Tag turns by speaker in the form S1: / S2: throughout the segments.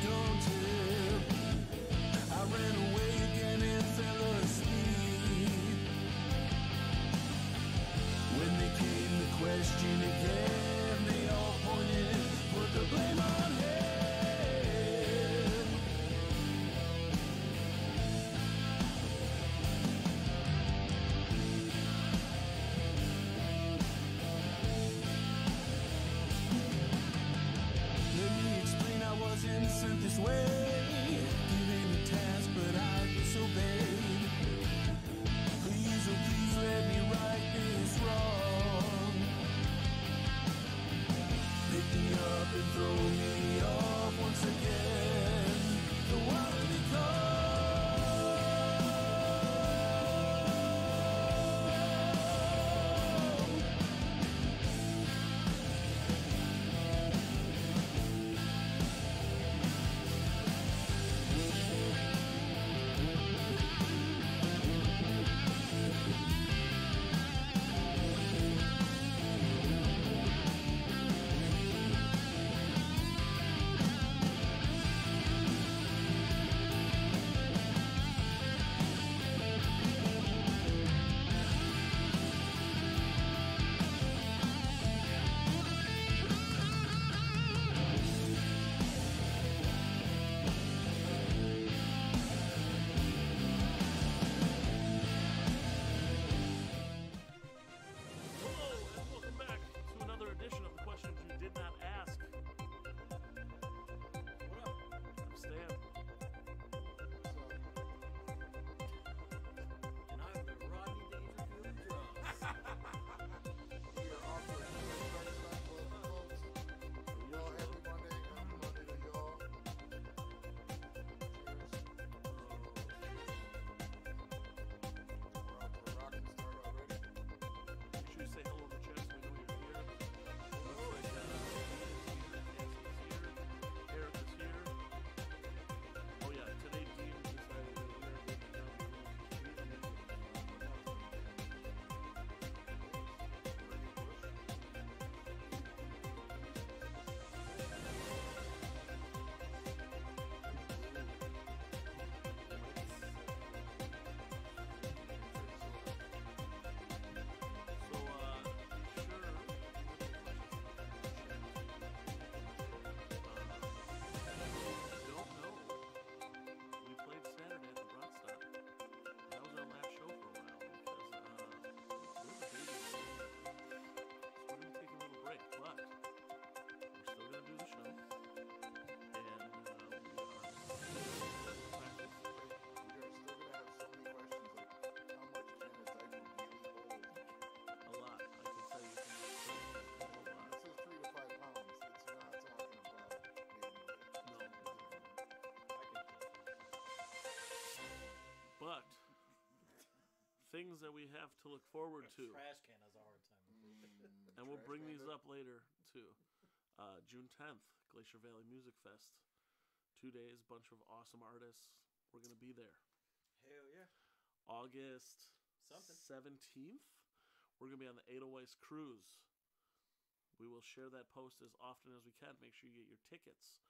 S1: don't tip. I ran away again and fell asleep. When they came to question again, they all pointed, put the blame on him. Let me explain, I wasn't sent this way. Given a task, but I disobeyed. Please, oh please, let me right this wrong. Pick me up and throw me off once again. The water becomes.
S2: But things that we have to look forward to.
S3: Trash can has a hard time.
S2: And we'll bring these up later, too. June 10th, Glacier Valley Music Fest. 2 days, bunch of awesome artists. We're going to be there.
S3: Hell yeah.
S2: August 17th, we're going to be on the Edelweiss Cruise. We will share that post as often as we can. Make sure you get your tickets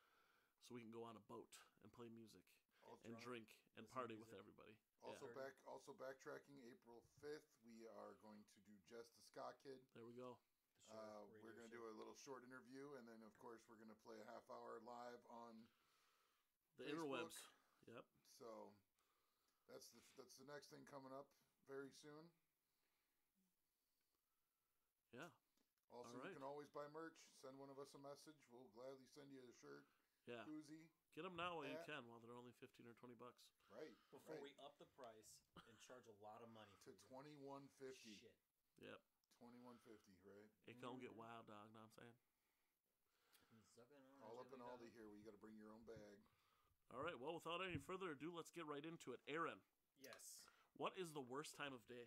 S2: so we can go on a boat and play music and drink and party with everybody.
S4: Also backtracking, April 5th, we are going to do Just the Ska Kid.
S2: There we go.
S4: We're going to do a little short interview, and then, of course, we're going to play a half-hour live on
S2: the
S4: Facebook.
S2: interwebs. Yep.
S4: So that's the next thing coming up very soon.
S2: Yeah.
S4: Also, you can always buy merch. Send one of us a message. We'll gladly send you a shirt.
S2: Yeah.
S4: Koozie.
S2: Get them now while you can, while they're only $15 or $20.
S4: Right.
S3: Before we up the price and charge a lot of money
S4: to $21.50.
S3: Shit.
S2: Yep.
S4: $21.50, right?
S2: It gonna get wild, dog. Know what I'm saying?
S4: All up in Aldi here. You got to bring your own bag.
S2: All right. Well, without any further ado, let's get right into it. Aaron.
S3: Yes.
S2: What is the worst time of day?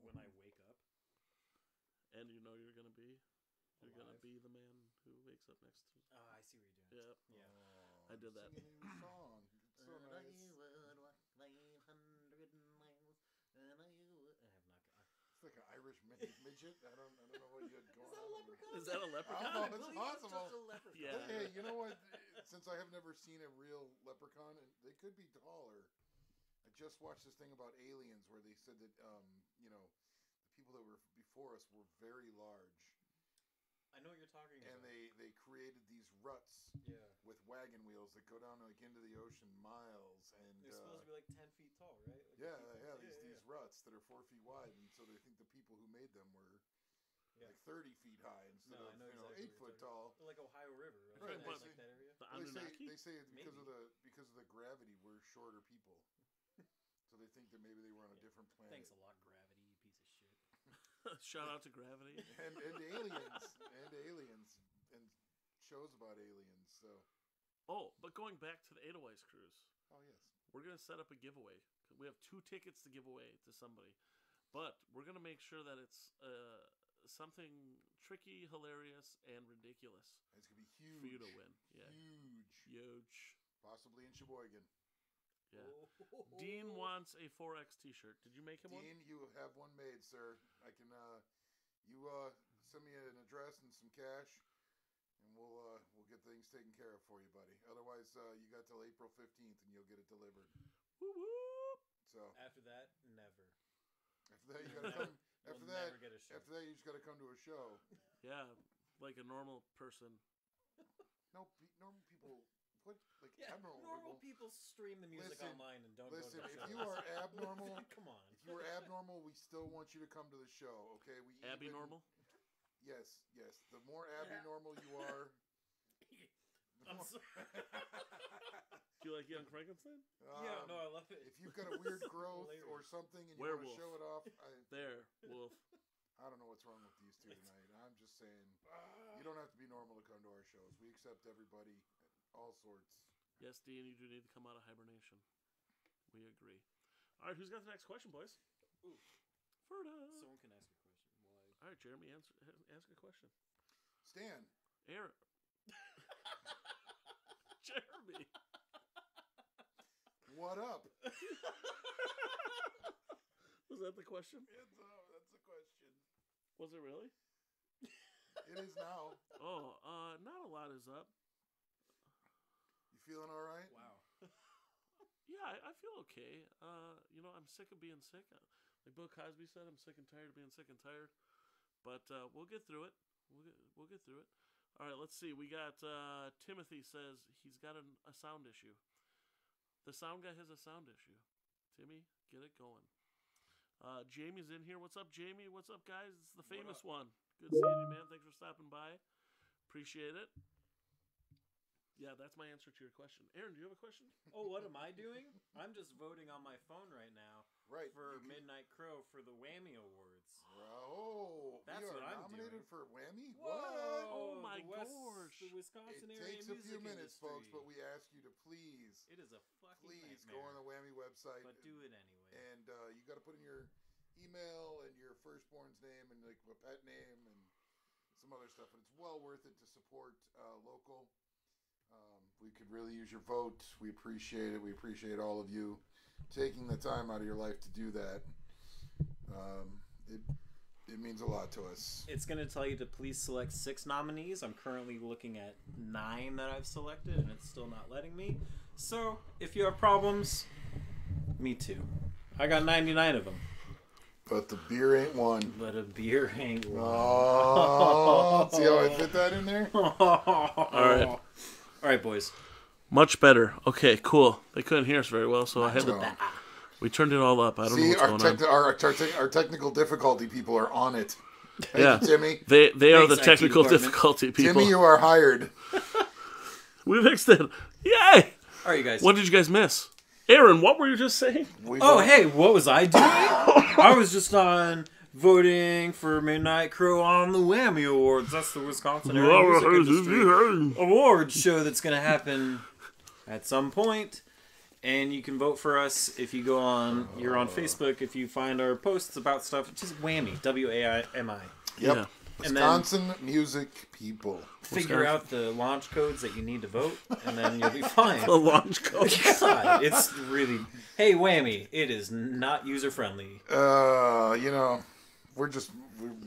S3: When I wake up.
S2: And you know you're gonna be. You're going to be the man who wakes up next to...
S3: I see what you're doing.
S2: Yep.
S3: Yeah.
S2: I did that.
S4: Singing a song. It's so nice. It's like an Irish midget. I don't know what you had going on.
S2: Is that a leprechaun?
S4: Oh, it's possible.
S3: Just a leprechaun.
S2: Yeah.
S4: Hey, you know what? since I have never seen a real leprechaun, and they could be taller. I just watched this thing about aliens where they said that you know, the people that were before us were very large.
S3: I know what you're talking
S4: And
S3: about.
S4: they created these ruts with wagon wheels that go down like into the ocean miles, and
S3: They're supposed to be like 10 feet tall, right? Like
S4: these ruts that are 4 feet wide, and so they think the people who made them were like 30 feet hhigh instead of
S3: exactly
S4: 8 foot tall.
S3: Like Ohio River,
S2: Right,
S3: right?
S2: but
S3: Like that area.
S2: The
S4: Well,
S2: Anunnaki?
S4: they say it's because
S3: Maybe.
S4: of the gravity we're shorter people, so they think that maybe they were on a different planet.
S3: Thanks a lot, gravity, you piece of shit.
S2: Shout out to Gravity.
S4: and aliens and shows about aliens. So
S2: Oh, but going back to the Edelweiss cruise,
S4: yes,
S2: we're gonna set up a giveaway. We have 2 tickets to give away to somebody, but we're gonna make sure that it's something tricky, hilarious, and ridiculous
S4: it's gonna be huge
S2: for you to win. Yeah,
S4: huge,
S2: huge.
S4: possibly in Sheboygan.
S2: Yeah.
S3: Oh.
S2: Dean wants a 4X T-shirt. Did you make him one?
S4: Dean, you have one made, sir. I can you send me an address and some cash, and we'll get things taken care of for you, buddy. Otherwise, you got till April 15th, and you'll get it delivered.
S2: Whoop, whoop.
S4: So
S3: After that, never.
S4: after that, you gotta come.
S3: We'll
S4: After that,
S3: never get a show.
S4: after that, you just gotta come to a show.
S2: Yeah, like a normal person.
S4: No, normal people. What? Like
S3: Yeah,
S4: abnormal
S3: normal
S4: people.
S3: people stream the music
S4: Listen,
S3: online and don't
S4: Listen,
S3: go to
S4: if
S3: shows.
S4: you are abnormal,
S3: Come on.
S4: if you are abnormal, we still want you to come to the show. Okay, we
S2: Abby normal.
S4: Yes. The more Abby normal you are,
S3: I'm sorry.
S2: Do you like Young Frankenstein?
S3: Yeah, no, I love it.
S4: If you've got a weird
S3: So
S4: growth
S3: hilarious.
S4: or something and you
S2: Werewolf.
S4: want to show it off,
S2: There, Wolf.
S4: I don't know what's wrong with these two tonight. I'm just saying, you don't have to be normal to come to our shows. We accept everybody, all sorts.
S2: Yes, Dean, you do need to come out of hibernation. We agree. All right, who's got the next question, boys?
S3: Ooh.
S2: Ferda.
S3: Someone can ask a question. Why?
S2: All right, Jeremy, ask a question.
S4: Stan,
S2: Aaron. Jeremy.
S4: what up?
S2: Was that the question?
S4: That's the question.
S2: Was it really?
S4: It is now.
S2: Oh, not a lot is up.
S4: You feeling all right?
S3: Wow.
S2: Yeah, I feel okay. I'm sick of being sick. Like Bill Cosby said, I'm sick and tired of being sick and tired. But we'll get through it. We'll get through it. All right, let's see. We got Timothy says he's got a sound issue. The sound guy has a sound issue. Timmy, get it going. Jamie's in here. What's up, Jamie? What's up, guys? It's the famous one. Good seeing you, man. Thanks for stopping by. Appreciate it. Yeah, that's my answer to your question. Aaron, do you have a question?
S3: Oh, what am I doing? I'm just voting on my phone right now
S4: Right.
S3: for Midnight Crow for the Whammy Awards.
S4: Oh,
S3: That's
S4: we are
S3: what I'm
S4: nominated
S3: doing.
S4: for Whammy?
S3: Whoa!
S4: What?
S2: Oh my
S3: the
S2: gosh.
S3: The Wisconsin
S4: It
S3: area
S4: takes a few
S3: music
S4: minutes,
S3: industry.
S4: folks, but we ask you to please
S3: It is a fucking
S4: go
S3: nightmare.
S4: on the Whammy website.
S3: But do it anyway.
S4: And you got to put in your email and your firstborn's name and like a pet name and some other stuff. And it's well worth it to support local. We could really use your vote. We appreciate it. We appreciate all of you taking the time out of your life to do that. It means a lot to us.
S3: It's going to tell you to please select 6 nominees. I'm currently looking at 9 that I've selected, and it's still not letting me. So, if you have problems, me too. I got 99 of them.
S4: But the beer ain't one.
S3: But a beer ain't one.
S4: Oh, see how I fit that in there?
S2: All right.
S3: All right, boys.
S2: Much better. Okay, cool. They couldn't hear us very well, so I had to. We turned it all up. I don't know what's going on.
S4: Our technical difficulty people are on it. Thank
S2: Yeah.
S4: you, Timmy.
S2: They are the
S3: Thanks, IT
S2: technical
S3: department.
S2: difficulty people.
S4: Timmy, you are hired.
S2: We fixed it. Yay!
S3: All right, you guys.
S2: What did you guys miss? Aaron, what were you just saying?
S3: Oh, hey, what was I doing? I was just on voting for Midnight Crow on the Whammy Awards. That's the Wisconsin area music industry awards show that's going to happen at some point. And you can vote for us if you go on. You're on Facebook. If you find our posts about stuff, it's just Whammy, W-A-I-M-I.
S4: Yep.
S2: Yeah.
S3: And then
S4: Wisconsin music people.
S3: figure out the launch codes that you need to vote, and then you'll be fine.
S2: The launch code.
S3: God, it's really. Hey, Whammy, it is not user friendly.
S4: We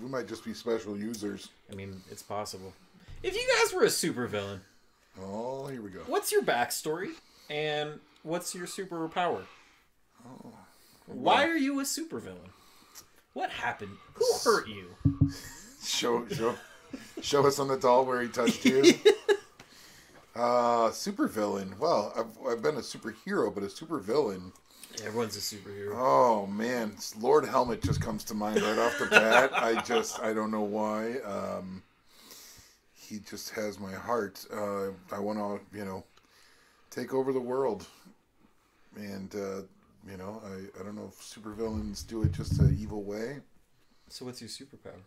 S4: might just be special users.
S3: I mean, it's possible. If you guys were a supervillain,
S4: Oh, here we go.
S3: What's your backstory? And what's your superpower? Oh. Why are you a supervillain? What happened? Who hurt you?
S4: Show us on the doll where he touched you. Supervillain. Well, I've been a superhero, but a supervillain.
S3: Everyone's a superhero.
S4: Oh man, Lord Helmet just comes to mind right off the bat. I don't know why. He just has my heart. I want to, take over the world. And, I don't know if supervillains do it just an evil way.
S3: So what's your superpower?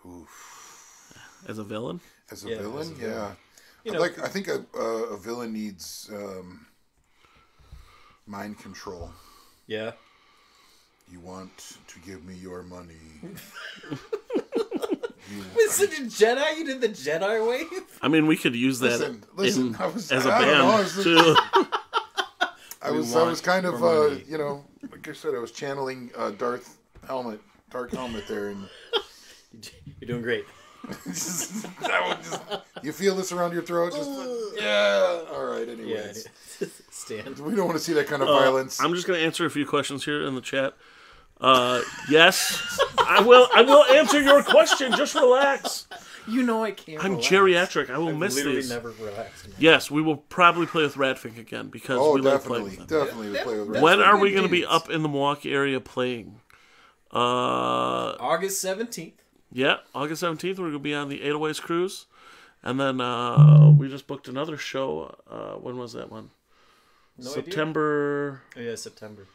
S4: Oof.
S2: As a villain?
S4: As a villain? Yeah.
S3: You
S4: I think a villain needs mind control.
S3: Yeah.
S4: You want to give me your money.
S3: With such a Jedi, you did the Jedi wave?
S2: I mean, we could use that
S4: listen,
S2: as a band, too.
S4: I was kind of, like I said, I was channeling Dark Helmet there. And
S3: you're doing great.
S4: You feel this around your throat? Yeah. All right, anyways.
S3: Yeah. Stand.
S4: We don't want to see that kind of violence.
S2: I'm just going to answer a few questions here in the chat. Yes, I will answer your question. Just relax.
S3: I can't.
S2: I'm
S3: relax.
S2: geriatric. I will miss these.
S3: Never relaxed.
S2: Yes, we will probably play with Radfink again because we like playing with them.
S4: Definitely play with Radfink.
S2: When are we going to be up in the Milwaukee area playing?
S3: August 17th.
S2: Yeah, August 17th. We're going to be on the 808s cruise, and then we just booked another show. When was that one?
S3: No
S2: September.
S3: Idea. Oh, yeah, September.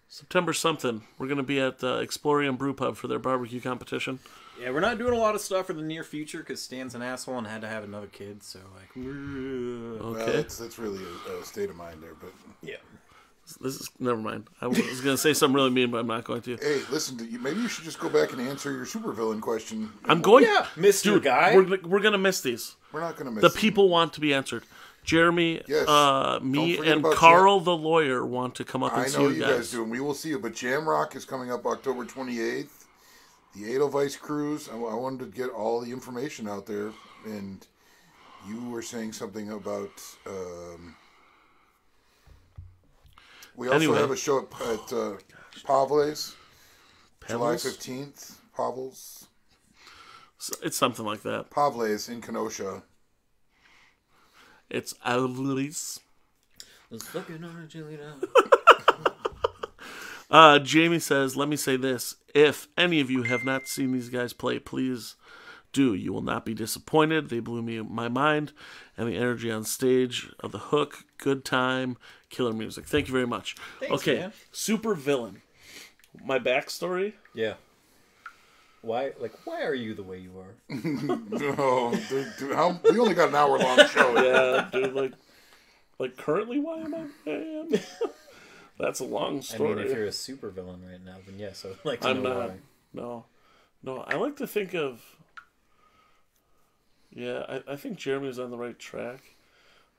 S2: September something. We're going to be at Explorium Brew Pub for their barbecue competition.
S3: Yeah, we're not doing a lot of stuff for the near future because Stan's an asshole and had to have another kid. So
S2: Okay.
S4: Well, that's really a state of mind there, but
S3: yeah.
S2: This is never mind. I was going to say something really mean, but I'm not going to.
S4: Hey, listen, maybe you should just go back and answer your supervillain question.
S2: I'm going.
S3: Yeah, Mr.
S2: Dude,
S3: Guy.
S2: we're going to miss these.
S4: We're not going to miss
S2: The
S4: them.
S2: people want to be answered. Jeremy,
S4: Yes.
S2: me,
S4: Don't forget
S2: and
S4: about
S2: Carl the lawyer want to come up and
S4: I
S2: see
S4: know
S2: you
S4: you guys do, and we will see you. But Jamrock is coming up October 28th. The Edelweiss cruise. I wanted to get all the information out there, and you were saying something about. We also have a show at Pavles, July 15th. Pavles.
S2: It's something like that.
S4: Pavles in Kenosha.
S2: It's Alvarez. Jamie says, let me say this. If any of you have not seen these guys play, please do. You will not be disappointed. They blew my mind. And the energy on stage of the hook, good time, killer music. Thank you very much.
S3: Thanks,
S2: okay,
S3: man.
S2: super villain. My backstory?
S3: Yeah. Why are you the way you are?
S4: No, dude, we only got an hour-long show.
S2: Yeah, dude, like currently, why am I am? That's a long story.
S3: I mean, if you're a supervillain right now, then yes, I'd like to
S2: I'm
S3: know
S2: not.
S3: why.
S2: No. I like to think of. Yeah, I think Jeremy's on the right track.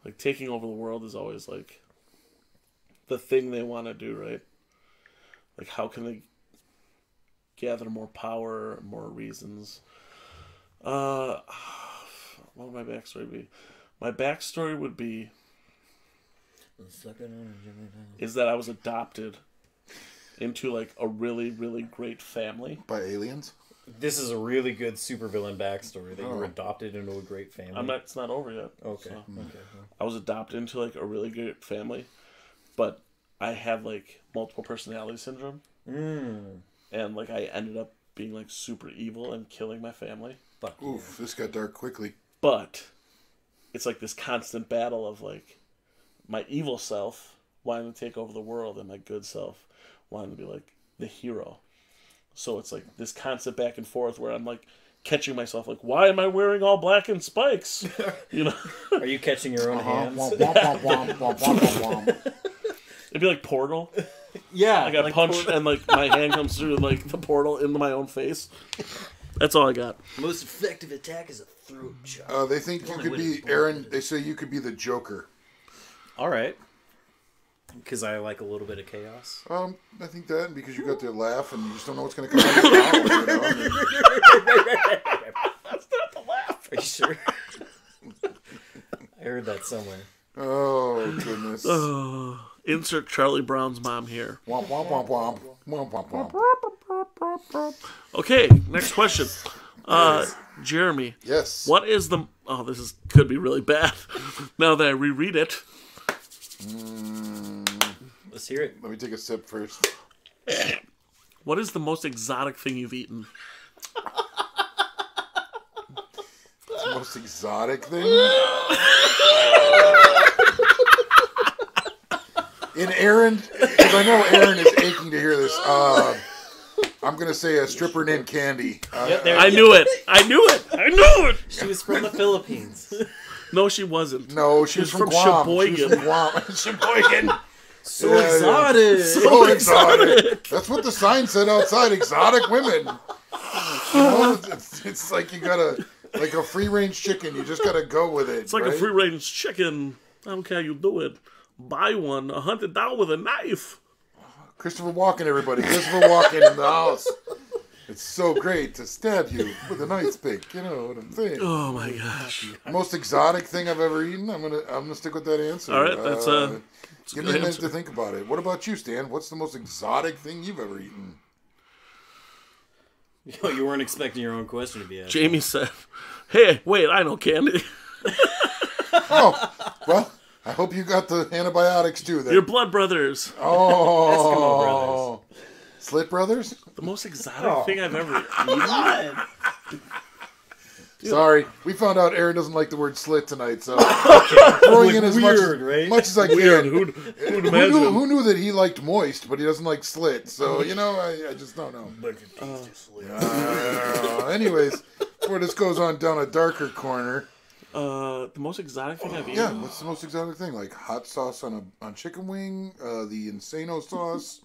S2: Like, taking over the world is always, like, the thing they want to do, right? Like, how can they gather more power, more reasons? What would my backstory be? My backstory would be is that I was adopted into, like, a really, really great family.
S4: By aliens?
S3: This is a really good supervillain backstory that you were adopted into a great family.
S2: It's not over yet.
S3: Okay.
S2: So.
S3: Okay.
S2: I was adopted into, like, a really great family, but I had, like, multiple personality syndrome. And, like, I ended up being, like, super evil and killing my family.
S3: Fuck
S4: Oof, this got dark quickly.
S2: But it's, like, this constant battle of, like, my evil self wanting to take over the world and my good self wanting to be, like, the hero. So it's, like, this constant back and forth where I'm, like, catching myself, like, why am I wearing all black and spikes? You know?
S3: Are you catching your own hands?
S2: It'd be like Portal.
S3: Yeah.
S2: Like I punch and, like, my hand comes through, like, the portal into my own face. That's all I got.
S3: Most effective attack is a throat chop.
S4: They think you could be, Aaron, they say you could be the Joker.
S3: All right. Because I like a little bit of chaos.
S4: I think that, and because you got to laugh and you just don't know what's going to come out of your mouth. You know?
S2: That's not the laugh.
S3: Are you sure? I heard that somewhere.
S4: Oh, goodness.
S2: Insert Charlie Brown's mom here.
S4: Womp, womp, womp, womp. Womp, womp, womp.
S2: Okay, next question. Jeremy.
S4: Yes.
S2: What is the... Oh, this could be really bad. Now that I reread it.
S3: Let's hear it.
S4: Let me take a sip first.
S2: What is the most exotic thing you've eaten?
S4: The most exotic thing? In Aaron, because I know Aaron is aching to hear this, I'm going to say a stripper named Candy.
S2: I knew it. I knew it. I knew it.
S3: She was from the Philippines.
S2: No, she wasn't.
S4: No, she was from Guam.
S2: Sheboygan.
S4: She was from Guam. Sheboygan.
S3: So exotic.
S4: So exotic. That's what the sign said outside. Exotic women. You know, it's like you gotta, like a free range chicken. You just gotta go with it.
S2: It's like a free range chicken. I don't care how you do it. Buy one, hunt it down with a knife.
S4: Christopher Walken, everybody. Christopher Walken in the house. It's so great to stab you with a nice pick. You know what I'm saying?
S2: Oh my gosh!
S4: Most exotic thing I've ever eaten. I'm gonna stick with that answer.
S2: All right, that's
S4: give me a minute to think about it. What about you, Stan? What's the most exotic thing you've ever eaten?
S3: You weren't expecting your own question to be asked.
S2: Jamie said, "Hey, wait, I know Candy.
S4: Oh, well, I hope you got the antibiotics too. Then.
S2: Your blood brothers.
S3: Eskimo brothers.
S4: Slit Brothers?
S2: The most exotic thing I've ever eaten.
S4: Sorry, we found out Aaron doesn't like the word slit tonight, so throwing in as much as I can.
S2: Weird. Who'd imagine?
S4: Who knew that he liked moist, but he doesn't like slit? So you know, I just don't know. Anyways, before this goes on down a darker corner.
S2: The most exotic thing I've eaten?
S4: Yeah, what's the most exotic thing? Like hot sauce on chicken wing, the Insano sauce,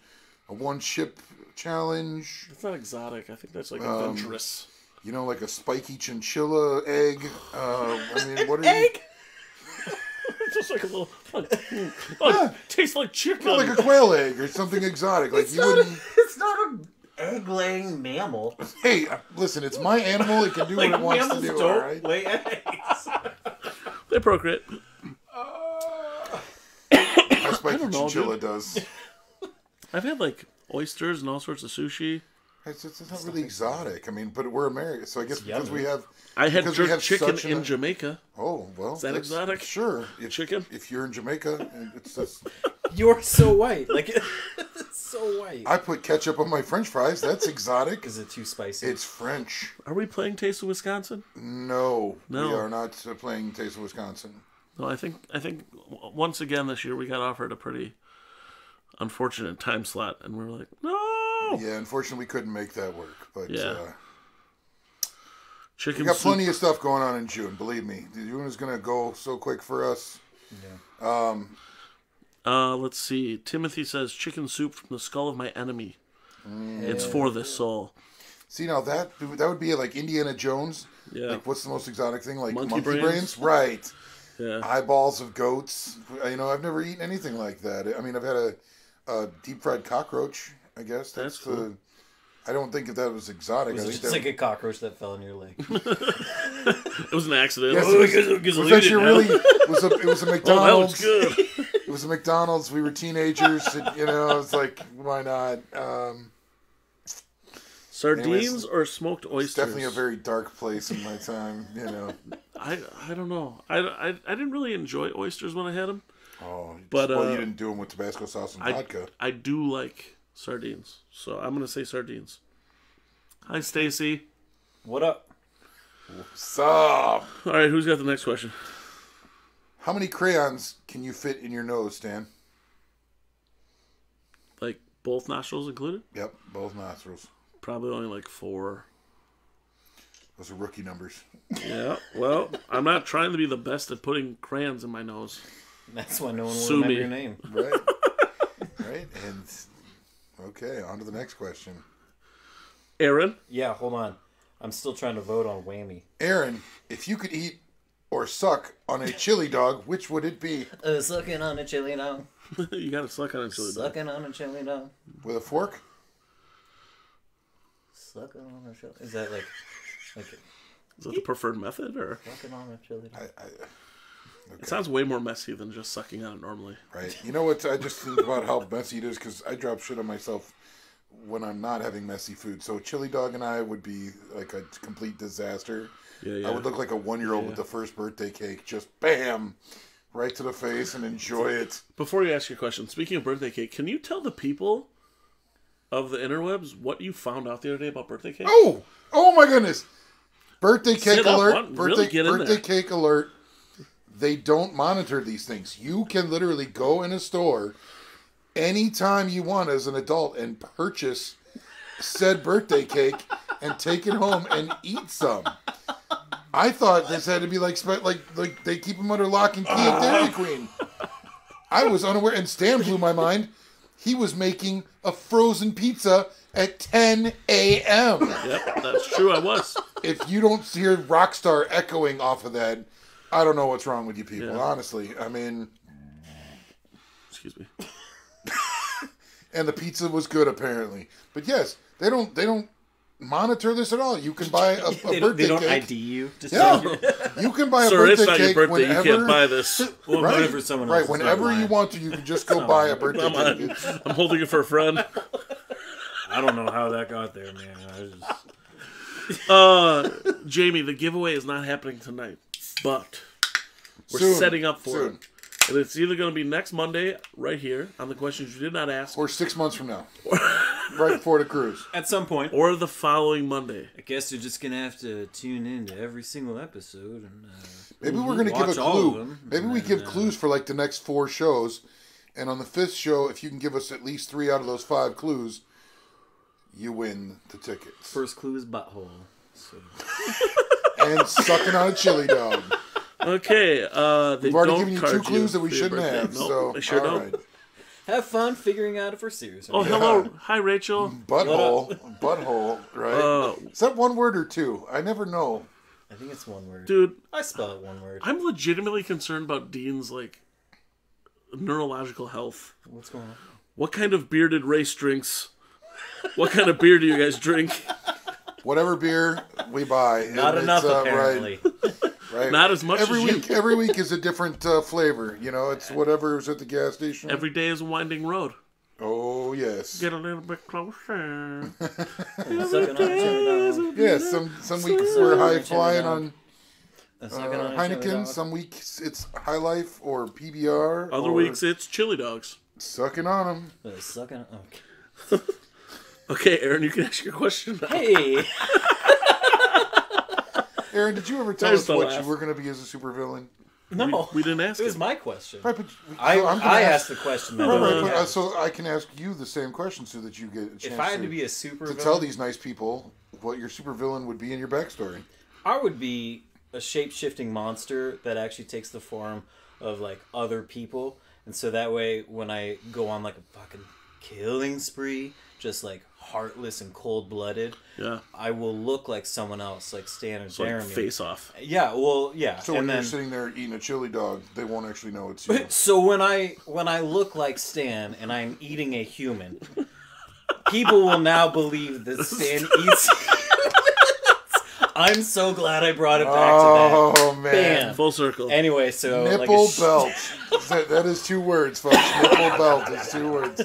S4: a one chip challenge.
S2: It's not exotic. I think that's like adventurous.
S4: You know, like a spiky chinchilla egg. I mean, what are
S3: egg?
S2: Just like a little. Tastes like chicken.
S4: You know, like a quail egg or something exotic. Like
S3: It's not an egg-laying mammal.
S4: Hey, listen, it's my animal. It can do what it wants to do. All right.
S3: Lay eggs.
S2: They procreate.
S4: A spiky chinchilla does.
S2: I've had like oysters and all sorts of sushi.
S4: It's not really exotic. I mean, but we're American, so I guess because we have.
S2: I had jerk chicken in Jamaica.
S4: Oh well,
S2: is that exotic?
S4: Sure,
S2: Chicken.
S4: If you're in Jamaica, it's just.
S3: You're so white, like it's so white.
S4: I put ketchup on my French fries. That's exotic.
S3: Is it too spicy?
S4: It's French.
S2: Are we playing Taste of Wisconsin?
S4: No, we are not playing Taste of Wisconsin.
S2: No, I think once again this year we got offered a pretty unfortunate time slot, and we were like, no.
S4: Yeah, unfortunately, we couldn't make that work. But
S2: chicken.
S4: We got
S2: soup.
S4: plenty of stuff going on in June. Believe me, June is going to go so quick for us.
S3: Yeah.
S2: Let's see. Timothy says chicken soup from the skull of my enemy. It's for the soul.
S4: See, now that would be like Indiana Jones.
S2: Yeah.
S4: Like, what's the most exotic thing? Like
S2: Monkey
S4: brains? Right.
S2: Yeah.
S4: Eyeballs of goats. You know, I've never eaten anything like that. I mean, I've had a deep fried cockroach. I guess
S2: that's cool.
S4: I don't think that was exotic.
S3: Was
S4: I
S3: it
S4: think
S3: just like a cockroach that fell in your leg?
S2: It was an accident.
S4: Yes, it was actually really. It was a McDonald's.
S2: Oh, that was good.
S4: It was a McDonald's. We were teenagers. And, you know, it's like, why not?
S2: Sardines or smoked oysters?
S4: It's definitely a very dark place in my time. You know.
S2: I don't know. I didn't really enjoy oysters when I had them.
S4: Oh,
S2: but
S4: well, you didn't do them with Tabasco sauce and vodka.
S2: I do like sardines, so I'm gonna say sardines. Hi, Stacy.
S3: What up?
S4: What's up?
S2: All right, who's got the next question?
S4: How many crayons can you fit in your nose, Stan?
S2: Like both nostrils included?
S4: Yep, both nostrils.
S2: Probably only like 4.
S4: Those are rookie numbers.
S2: Yeah, well, I'm not trying to be the best at putting crayons in my nose.
S3: That's why no one will remember your name.
S4: Right. Right. And okay, on to the next question.
S2: Aaron?
S3: Yeah, hold on. I'm still trying to vote on whammy.
S4: Aaron, if you could eat or suck on a chili dog, which would it be?
S3: Sucking on a chili dog.
S2: You gotta suck on a chili dog.
S3: Sucking on a chili dog.
S4: With a fork?
S3: Sucking on a chili. Is that like?
S2: Is that the preferred method, or?
S3: Sucking on a chili dog.
S2: It sounds way more messy than just sucking on it normally.
S4: Right. You know what? I just think about how messy it is because I drop shit on myself when I'm not having messy food. So chili dog and I would be like a complete disaster.
S2: Yeah.
S4: I would look like a 1-year-old with the first birthday cake. Just bam, right to the face and enjoy it.
S2: Before you ask your question, speaking of birthday cake, can you tell the people of the interwebs what you found out the other day about birthday cake?
S4: Oh my goodness! Birthday cake
S2: Sit up,
S4: alert!
S2: really get in
S4: Birthday
S2: there.
S4: cake alert! They don't monitor these things. You can literally go in a store anytime you want as an adult and purchase said birthday cake and take it home and eat some. I thought this had to be like they keep them under lock and key at Dairy Queen. I was unaware, and Stan blew my mind. He was making a frozen pizza at 10 a.m.
S2: Yep, that's true. I was.
S4: If you don't hear Rockstar echoing off of that, I don't know what's wrong with you people.
S2: Yeah.
S4: Honestly, I mean,
S2: Excuse me.
S4: and the pizza was good apparently. But yes, they don't monitor this at all. You can buy a birthday
S3: They don't
S4: cake.
S3: ID you. Just
S4: Yeah, you can buy a
S2: Sir, it's
S4: birthday
S2: not your
S4: cake
S2: birthday.
S4: whenever.
S2: You can't buy this.
S3: Well,
S4: Right,
S3: whenever someone else
S4: right.
S3: is
S4: Whenever
S3: not
S4: you
S3: lying.
S4: want to, you can just go buy a birthday
S2: Come on.
S4: cake.
S2: I'm holding it for a friend.
S3: I don't know how that got there, man.
S2: Jamie, the giveaway is not happening tonight, but we're
S4: Soon.
S2: setting up for
S4: Soon.
S2: it. And it's either going to be next Monday, right here, on the questions you did not ask,
S4: Or 6 months from now, right before the cruise.
S3: At some point,
S2: or the following Monday.
S3: I guess you're just gonna have to tune in to every single episode and
S4: Maybe we're going to give
S3: watch
S4: a
S3: all of
S4: clue.
S3: them,
S4: Maybe
S3: and
S4: we
S3: then,
S4: give clues for like the next 4 shows. And on the 5th show, if you can give us at least 3 out of those 5 clues, you win the tickets.
S3: first clue is butthole. So.
S4: And sucking on a chili dog.
S2: Okay, they
S4: We've already
S2: don't
S4: given you
S2: card
S4: 2 clues that we
S2: for your
S4: shouldn't
S2: birthday.
S4: have.
S2: Nope,
S4: So,
S2: they sure
S4: all
S2: don't.
S4: right.
S3: Have fun figuring out if we're serious.
S2: Oh, hello. Hi, Rachel.
S4: Butthole, right? Is that 1 word or 2? I never know.
S3: I think it's 1 word.
S2: Dude,
S3: I spell it 1 word.
S2: I'm legitimately concerned about Dean's, like, neurological health.
S3: What's going on?
S2: What kind of bearded race drinks? What kind of beer do you guys drink?
S4: Whatever beer we buy.
S3: Not
S4: and
S3: enough,
S4: it's,
S3: apparently.
S4: Right.
S2: Not as much
S4: every
S2: as
S4: week.
S2: you.
S4: Every week is a different flavor. You know, it's whatever's at the gas station.
S2: Every day is a winding road.
S4: Oh yes.
S2: Get a little bit closer.
S3: Sucking on a chili dog.
S4: Yeah. Some weeks we're high flying on
S3: Sucking on a chili
S4: Heineken.
S3: dog.
S4: Some weeks it's High Life or PBR.
S2: Other
S4: or
S2: weeks it's chili dogs.
S4: sucking on them.
S3: Sucking. Okay.
S2: Okay, Aaron, you can ask your question now.
S3: Hey.
S4: Aaron, did you ever tell
S2: There's
S4: us
S2: the
S4: what
S2: laugh.
S4: you were going to be as a supervillain?
S3: No,
S2: We didn't ask
S3: It was
S2: him.
S3: my question.
S4: Right, but
S3: I
S4: so I'm gonna
S3: I
S4: ask-
S3: asked the question. That
S4: Right,
S3: nobody
S4: but,
S3: asked.
S4: so I can ask you the same question so that you get a chance
S3: If I had to be a super
S4: to
S3: villain,
S4: tell these nice people what your supervillain would be in your backstory.
S3: I would be a shape-shifting monster that actually takes the form of like other people, and so that way when I go on like a fucking killing spree, just like heartless and cold-blooded,
S2: Yeah.
S3: I will look like someone else, like Stan or
S2: So like
S3: Jeremy.
S2: face off.
S3: Yeah, well, yeah.
S4: So
S3: and
S4: when
S3: then
S4: you're sitting there eating a chili dog, they won't actually know it's you.
S3: so when I look like Stan and I'm eating a human, people will now believe that Stan eats. I'm so glad I brought it back to
S4: Oh
S3: that.
S4: man!
S3: Bam.
S2: Full circle.
S3: Anyway, so
S4: Nipple
S3: like
S4: belt. That is 2 words, folks. Nipple belt is 2 words.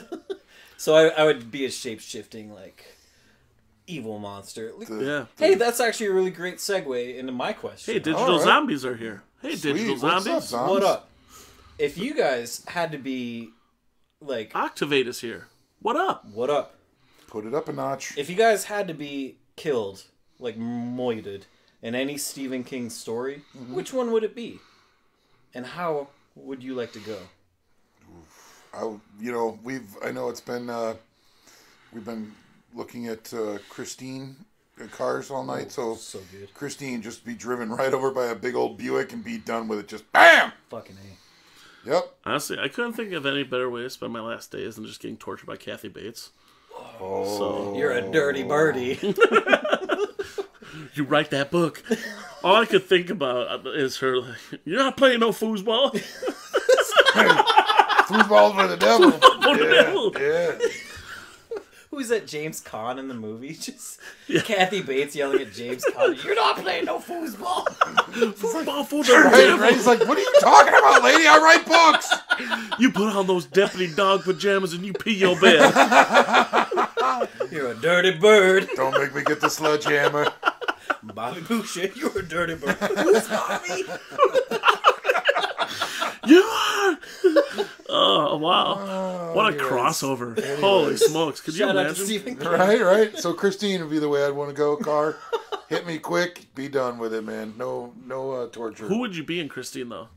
S3: So I would be a shape-shifting, like, evil monster.
S2: Yeah.
S3: Hey, that's actually a really great segue into my question.
S2: Hey, digital
S4: All right.
S2: zombies are here. Hey,
S4: Sweet.
S2: digital
S4: What's
S2: zombies.
S4: up, Zombs?
S3: What up? If you guys had to be, like,
S2: Octavate is here. What up?
S3: what up?
S4: Put it up a notch.
S3: If you guys had to be killed, like, moited, in any Stephen King story, which one would it be? And how would you like to go?
S4: I know it's been we've been looking at Christine cars all night, so
S3: good.
S4: Christine just be driven right over by a big old Buick and be done with it. Just bam.
S3: Fucking A.
S4: Yep.
S2: Honestly, I couldn't think of any better way to spend my last days than just getting tortured by Kathy Bates. So
S3: You're a dirty birdie.
S2: you write that book. All I could think about is her. Like, you're not playing no foosball.
S4: Foosball for the devil.
S2: the devil.
S4: Yeah.
S3: Who's that James Caan in the movie? Just Kathy Bates yelling at James Caan, "You're not playing no foosball."
S4: Right? He's like, "What are you talking about, lady? I write books."
S2: You put on those deputy dog pajamas and you pee your bed.
S3: You're a dirty bird.
S4: Don't make me get the sledgehammer.
S3: Bobby Boucher, you're a dirty bird. Who's Bobby?
S2: You are. Oh wow! What a crossover! Holy smokes! Could you imagine?
S4: Right. So Christine would be the way I'd want to go. Car, hit me quick, be done with it, man. No torture.
S2: Who would you be in Christine though?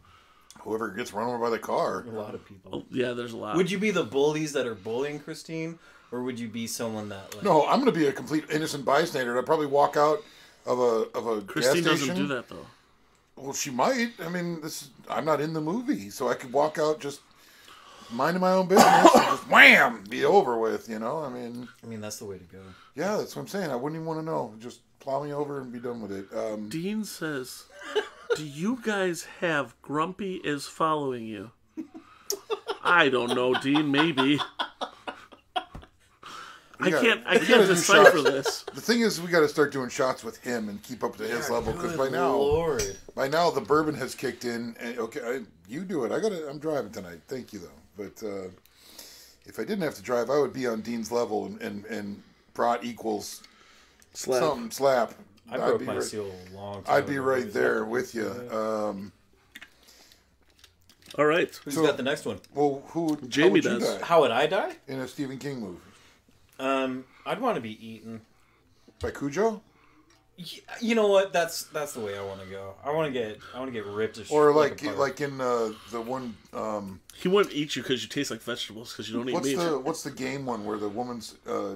S4: Whoever gets run over by the car.
S3: A lot of people.
S2: Oh, yeah, there's a lot.
S3: Would you be the bullies that are bullying Christine, or would you be someone that? Like...
S4: No, I'm going to be a complete innocent bystander. I'd probably walk out of a
S2: Christine
S4: gas station.
S2: doesn't do that though.
S4: Well, she might. I mean, I'm not in the movie, so I could walk out just minding my own business and just wham, be over with. You know, I mean,
S3: that's the way to go.
S4: Yeah, that's what I'm saying. I wouldn't even want to know. Just plow me over and be done with it.
S2: Dean says, "Do you guys have Grumpy is following you?" I don't know, Dean. Maybe. I can't decipher this.
S4: The thing is, we got to start doing shots with him and keep up to his level, because by now the bourbon has kicked in. And, okay, you do it. I'm driving tonight. Thank you though. But if I didn't have to drive, I would be on Dean's level and brought equals slap.
S3: I broke my seal a long time
S4: I'd be right there with you.
S2: All right.
S3: Who's got the next one?
S4: Well,
S2: Jamie does.
S3: How would I die?
S4: In a Stephen King movie.
S3: I'd want to be eaten
S4: by Cujo.
S3: You know what? That's the way I want to go. I want to get ripped.
S4: Or like in the one.
S2: He wouldn't eat you because you taste like vegetables because you don't eat meat.
S4: What's the game one where the woman's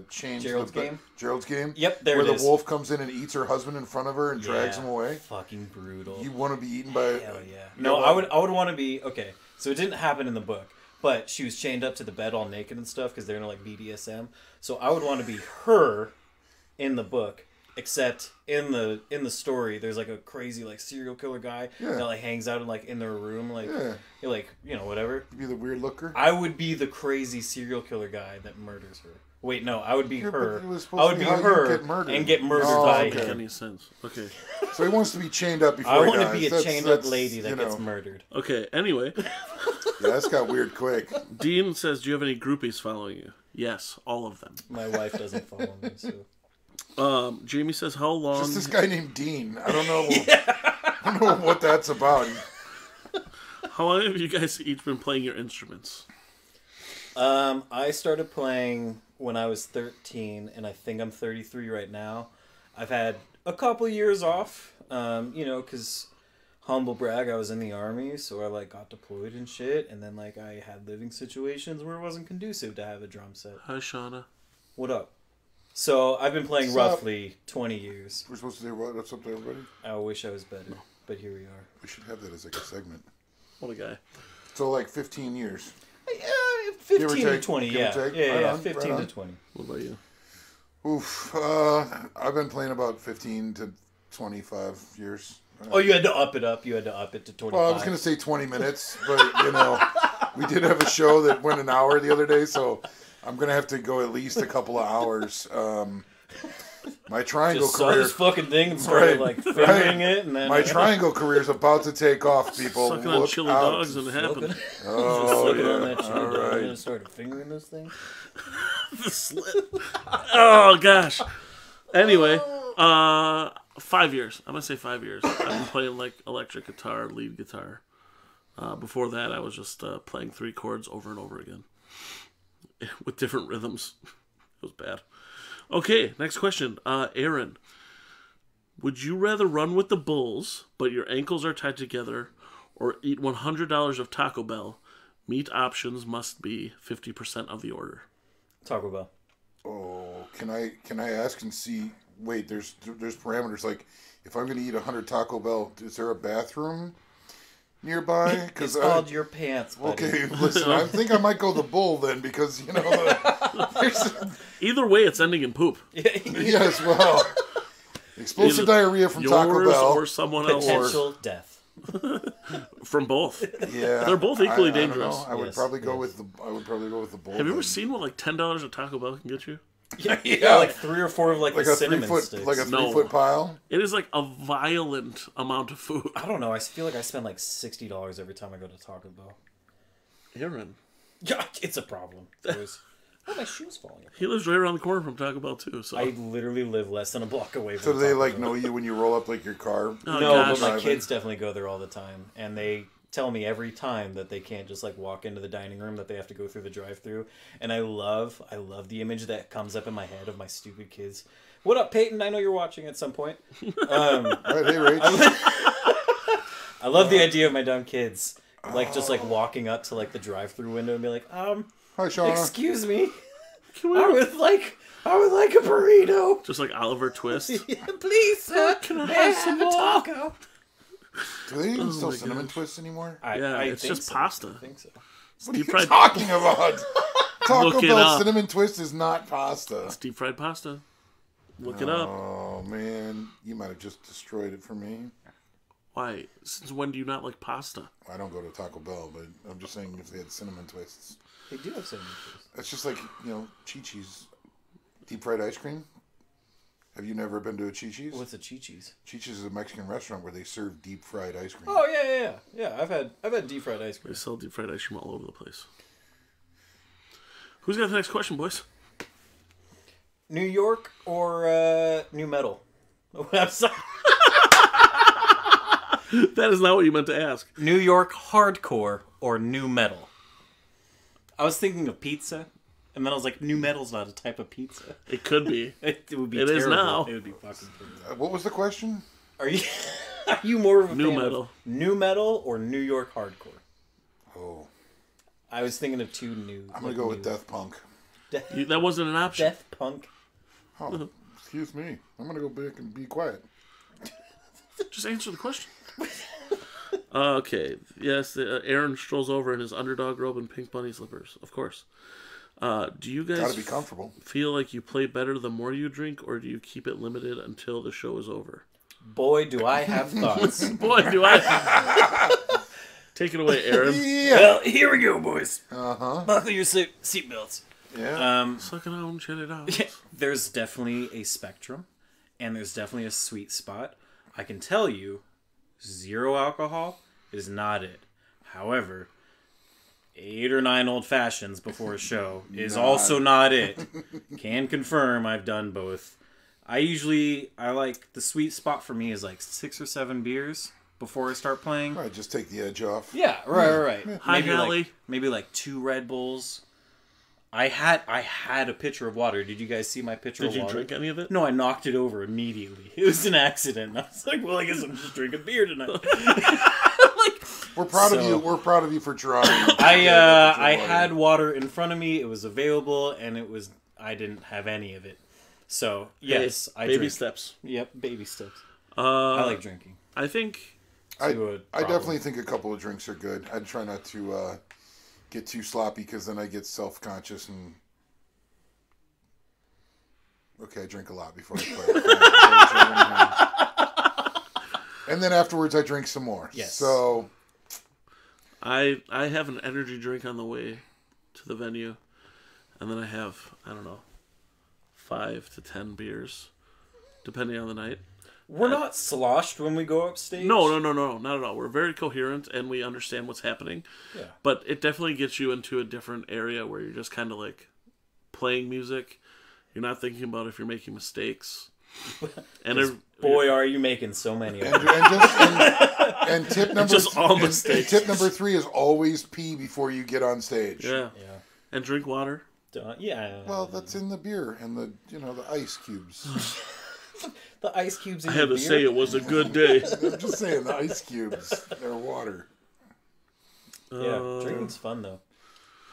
S4: changed?
S3: Gerald's Game.
S4: Gerald's Game.
S3: Yep, there
S4: where
S3: it is.
S4: Where the wolf comes in and eats her husband in front of her and drags him away.
S3: Fucking brutal.
S4: You want to be eaten by?
S3: Hell yeah. No, I would want to be okay. So it didn't happen in the book, but she was chained up to the bed all naked and stuff because they're into like BDSM. So I would want to be her in the book, except in the story, there's like a crazy like serial killer guy that like hangs out in their room, like you're like whatever.
S4: You'd be the weird looker.
S3: I would be the crazy serial killer guy that murders her. Wait, no, I would be her. I would be her and get murdered by him.
S2: Doesn't make any sense. Okay.
S4: So he wants to be chained up before.
S3: I want to be a chained up lady that gets murdered.
S2: Okay. Anyway.
S4: Yeah, that's got weird quick.
S2: Dean says, "Do you have any groupies following you?" Yes, all of them.
S3: My wife doesn't follow me, so.
S2: Jamie says, "How long?"
S4: Just this guy named Dean. I don't know. I don't know what that's about.
S2: How long have you guys each been playing your instruments?
S3: I started playing when I was 13, and I think I'm 33 right now. I've had a couple years off, because humble brag, I was in the army, so I like got deployed and shit, and then like I had living situations where it wasn't conducive to have a drum set.
S2: Hi, Shauna.
S3: What up? So I've been playing roughly 20 years.
S4: We're supposed to do what's up to everybody?
S3: I wish I was better, but here we are.
S4: We should have that as like a segment.
S2: What a guy.
S4: So like 15 years.
S3: Yeah, 15 to 20, yeah. Yeah, 15 to 20.
S2: What about you?
S4: Oof. I've been playing about 15 to 25 years.
S3: Oh, you had to up it up. You had to up it to 25.
S4: Well, I was going to say 20 minutes, but, we did have a show that went an hour the other day, so I'm going to have to go at least a couple of hours. My triangle
S3: just
S4: career.
S3: Saw this fucking thing and started fingering it, and then
S4: my triangle career is about to take off. People,
S2: sucking on chili dogs and it happened.
S4: Oh,
S3: sucking on that chili dog and started fingering this thing.
S2: The slit. Oh gosh. Anyway, 5 years. I'm gonna say 5 years. I've been playing like electric guitar, lead guitar. Before that, I was just playing 3 chords over and over again with different rhythms. It was bad. Okay, next question. Aaron, would you rather run with the bulls, but your ankles are tied together, or eat $100 of Taco Bell? Meat options must be 50% of the order.
S3: Taco Bell.
S4: Oh, can I ask and see? Wait, there's parameters. Like, if I'm going to eat 100 Taco Bell, is there a bathroom nearby?
S3: It's called your pants, buddy.
S4: Okay, listen, I think I might go the bull then, because
S2: Either way, it's ending in poop.
S4: Yes, well, explosive diarrhea from Taco Bell
S2: or someone else.
S3: Potential death.
S2: From both.
S4: Yeah,
S2: they're both equally dangerous.
S4: I would probably go with the. I would probably go with the bull.
S2: Have you ever seen what like $10 of Taco Bell can get you?
S3: Yeah, like 3 or 4 of like the
S4: a
S3: cinnamon
S4: 3 foot,
S3: sticks.
S4: like a
S2: No.
S4: 3 foot pile.
S2: It is like a violent amount of food.
S3: I don't know. I feel like I spend like $60 every time I go to Taco Bell.
S2: Aaron.
S3: Yeah, it's a problem. Oh, my shoe's falling apart.
S2: He lives right around the corner from Taco Bell too. So
S3: I literally live less than a block away from
S4: So do they
S3: Taco
S4: like
S3: Bell.
S4: know you when you roll up like your car?
S2: Oh,
S3: No,
S2: gosh.
S3: but my kids definitely go there all the time, and they tell me every time that they can't just like walk into the dining room, that they have to go through the drive-through. And I love the image that comes up in my head of my stupid kids. What up, Peyton? I know you're watching at some point.
S4: All right, hey, Rach.
S3: I love the idea of my dumb kids like just like walking up to like the drive-through window and be like,
S4: Hi, Shauna.
S3: excuse me, I would like a burrito.
S2: just like Oliver Twist.
S3: Yeah, please, sir.
S2: Can I
S3: May
S2: have some more?
S3: taco?
S4: Do they even sell
S2: my
S4: cinnamon
S2: gosh.
S4: twists anymore?
S2: Yeah, it's
S3: think
S2: just
S3: so.
S2: pasta.
S3: I think so.
S4: What are you
S2: Deep fried-
S4: talking about? Taco
S2: Look it
S4: Bell
S2: up.
S4: cinnamon twist is not pasta.
S2: It's deep fried pasta. Look it up.
S4: Oh man, you might have just destroyed it for me.
S2: Why? Since when do you not like pasta?
S4: I don't go to Taco Bell, but I'm just saying if they had cinnamon twists.
S3: They do have cinnamon twist.
S4: It's just like, Chi-Chi's deep fried ice cream. Have you never been to a Chi-Chi's?
S3: What's a Chi-Chi's?
S4: Chi-Chi's is a Mexican restaurant where they serve deep fried ice cream.
S3: Oh yeah. I've had deep fried ice
S2: They
S3: cream.
S2: sell deep fried ice cream all over the place. Who's got the next question, boys?
S3: New York or new metal? I'm sorry.
S2: That is not what you meant to ask.
S3: New York hardcore or new metal? I was thinking of pizza, and then I was like, new metal's not a type of pizza.
S2: It could be.
S3: It would be
S2: It is
S3: terrible.
S2: now.
S3: It would be fucking terrible.
S4: What was the question?
S3: Are you more of a
S2: New
S3: fan
S2: metal.
S3: of new metal or New York hardcore?
S4: Oh,
S3: I was thinking of two new.
S4: I'm going to go with Death Punk.
S2: That wasn't an option.
S3: Death punk.
S4: Oh, excuse me. I'm going to go back and be quiet.
S2: Just answer the question. Okay. Yes, Aaron strolls over in his underdog robe and pink bunny slippers. Of course. Do you guys
S4: Got to be comfortable.
S2: feel like you play better the more you drink, or do you keep it limited until the show is over?
S3: Boy, do I have thoughts.
S2: Boy, do I... Take it away, Aaron.
S4: Yeah.
S3: Well, here we go, boys.
S4: Uh-huh.
S3: Buckle your seatbelts.
S4: Yeah.
S2: Suck it on, shut it out.
S3: There's definitely a spectrum, and there's definitely a sweet spot. I can tell you, 0 alcohol is not it. However, 8 or 9 old fashions before a show is also not it. Can confirm I've done both. I like the sweet spot for me is like 6 or 7 beers before I start playing.
S4: All right, just take the edge off.
S3: Yeah, right.
S2: Hi,
S3: maybe
S2: Hallie.
S3: maybe like 2 Red Bulls. I had a pitcher of water. Did you guys see my pitcher
S2: Did
S3: of
S2: you
S3: water?
S2: drink any of it?
S3: No, I knocked it over immediately. It was an accident. I was like, well, I guess I'm just drinking beer tonight.
S4: We're proud of
S3: So-
S4: you. We're proud of you for trying.
S3: I had water in front of me. It was available, and I didn't have any of it. So yes,
S2: Hey,
S3: I
S2: baby
S3: drink.
S2: steps.
S3: Yep, baby steps. I
S2: I
S3: like drinking.
S2: I think
S4: I
S3: to a problem.
S4: definitely think a couple of drinks are good. I'd try not to get too sloppy because then I get self-conscious and. Okay, I drink a lot before I play. And then afterwards, I drink some more.
S3: Yes.
S4: So
S2: I have an energy drink on the way to the venue, and then I have, I don't know, 5 to 10 beers, depending on the night.
S3: We're not sloshed when we go upstage.
S2: No, not at all. We're very coherent, and we understand what's happening.
S3: Yeah.
S2: But it definitely gets you into a different area where you're just kind of like playing music. You're not thinking about if you're making mistakes. And
S3: Boy, are you making so many of them.
S4: and tip number
S2: just all mistakes.
S4: tip number 3 is always pee before you get on stage.
S2: yeah,
S3: Yeah.
S2: and drink water.
S3: Yeah.
S4: Well, that's in the beer and the the ice cubes.
S3: The ice cubes in
S2: I had
S3: your
S2: to
S3: beer?
S2: say it was a good day.
S4: I'm just saying the ice cubes. They're water.
S3: Yeah, drinking's fun though.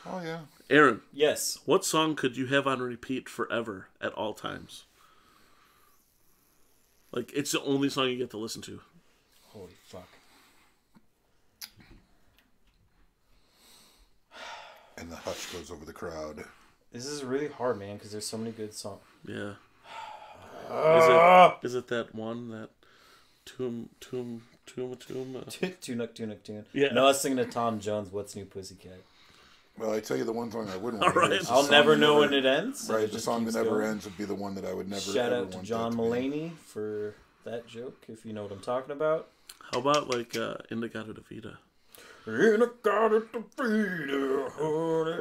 S4: Oh yeah.
S2: Aaron,
S3: Yes.
S2: what song could you have on repeat forever at all times? Like, it's the only song you get to listen to.
S3: Holy fuck.
S4: And the hush goes over the crowd.
S3: This is really hard, man, because there's so many good songs.
S2: Yeah.
S3: Ah!
S2: Is it that one that Toom?
S3: Tune.
S2: Yeah.
S3: No, I was singing to Tom Jones, What's New Pussycat?
S4: Well, I tell you the one song I wouldn't
S2: All
S4: want to hear.
S2: right.
S4: is the
S3: I'll
S4: song
S3: never
S4: that
S3: know when it ends.
S4: Right,
S3: It
S4: the
S3: just
S4: song
S3: keeps
S4: that never
S3: going.
S4: ends would be the one that I would never.
S3: Shout
S4: ever
S3: out to
S4: want
S3: John
S4: that to be.
S3: Mulaney for that joke, if you know what I'm talking about.
S2: How about like Indigata Vida? At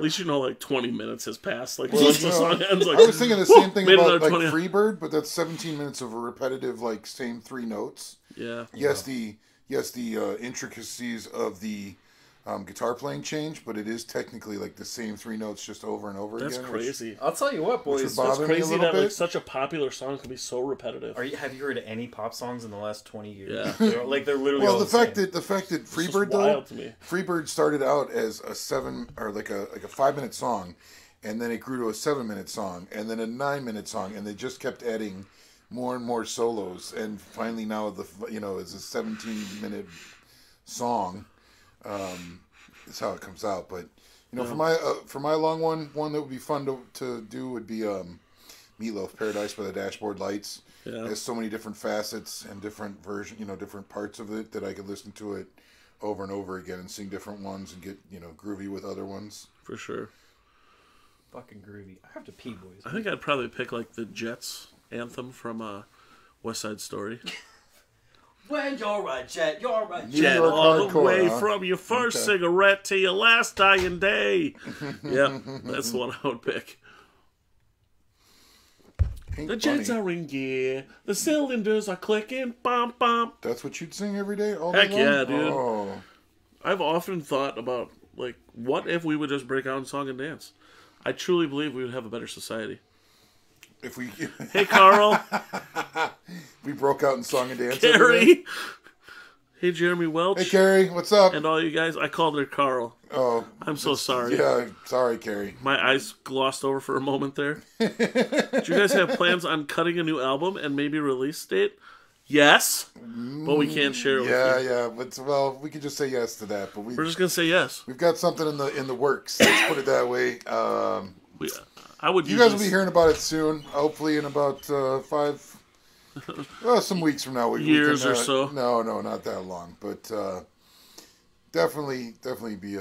S2: least you know like 20 minutes has passed. Like once the song ends, like
S4: I was thinking the same thing
S2: made
S4: about
S2: another
S4: like
S2: 20.
S4: Freebird, but that's 17 minutes of a repetitive, like same 3 notes.
S2: Yeah.
S4: Yes, the intricacies of the guitar playing change, but it is technically like the same 3 notes just over and over
S2: That's
S4: again.
S2: crazy.
S3: I'll tell you what,
S4: Which
S3: boys.
S4: would
S2: That's
S4: bother me a
S2: crazy
S4: little
S2: that like
S4: bit.
S2: such a popular song can be so repetitive.
S3: Have you heard any pop songs in the last 20 years?
S2: Yeah.
S3: They're literally
S4: Well,
S3: all
S4: the
S3: same.
S4: fact that
S2: It's just
S4: Freebird though,
S2: wild to me.
S4: Freebird started out as a 7 or like a 5-minute song, and then it grew to a 7-minute song, and then a 9-minute song, and they just kept adding more and more solos, and finally now it's a 17-minute song. Is how it comes out, but for my long one that would be fun to do would be Meatloaf, Paradise by the Dashboard Lights.
S2: Yeah.
S4: It has so many different facets and different different parts of it that I could listen to it over and over again and sing different ones and get groovy with other ones.
S2: For sure.
S3: Fucking groovy. I have to pee, boys.
S2: I think I'd probably pick like the Jets anthem from West Side Story.
S3: When you're a jet, you're a
S4: New
S2: Jet
S4: York
S2: all the
S4: hardcore,
S2: way
S4: huh?
S2: from your first
S4: Okay.
S2: cigarette to your last dying day. Yep, that's the one I would pick.
S4: Pink
S2: The jets
S4: Bunny.
S2: are in gear. The cylinders are clicking. Bump, bump.
S4: That's what you'd sing every day, all
S2: Heck
S4: day long?
S2: yeah, dude.
S4: Oh.
S2: I've often thought about, like, what if we would just break out in song and dance? I truly believe we would have a better society.
S4: If we
S2: Hey, Carl.
S4: we broke out in song and dance. every day.
S2: Carrie. Hey, Jeremy Welch.
S4: Hey, Carrie, what's up?
S2: And all you guys. I called her Carl.
S4: Oh,
S2: I'm so sorry.
S4: yeah, sorry, Carrie.
S2: My eyes glossed over for a moment there. Do you guys have plans on cutting a new album and maybe release date? Yes, but we can't share it with
S4: Yeah,
S2: you.
S4: yeah, but we could just say yes to that. But
S2: We're just gonna say yes.
S4: we've got something in the works. Let's put it that way.
S2: I would.
S4: You
S2: use
S4: guys will
S2: this-
S4: be hearing about it soon. Hopefully, in about 5. Some weeks from now.
S2: Years or so.
S4: No, not that long. But definitely be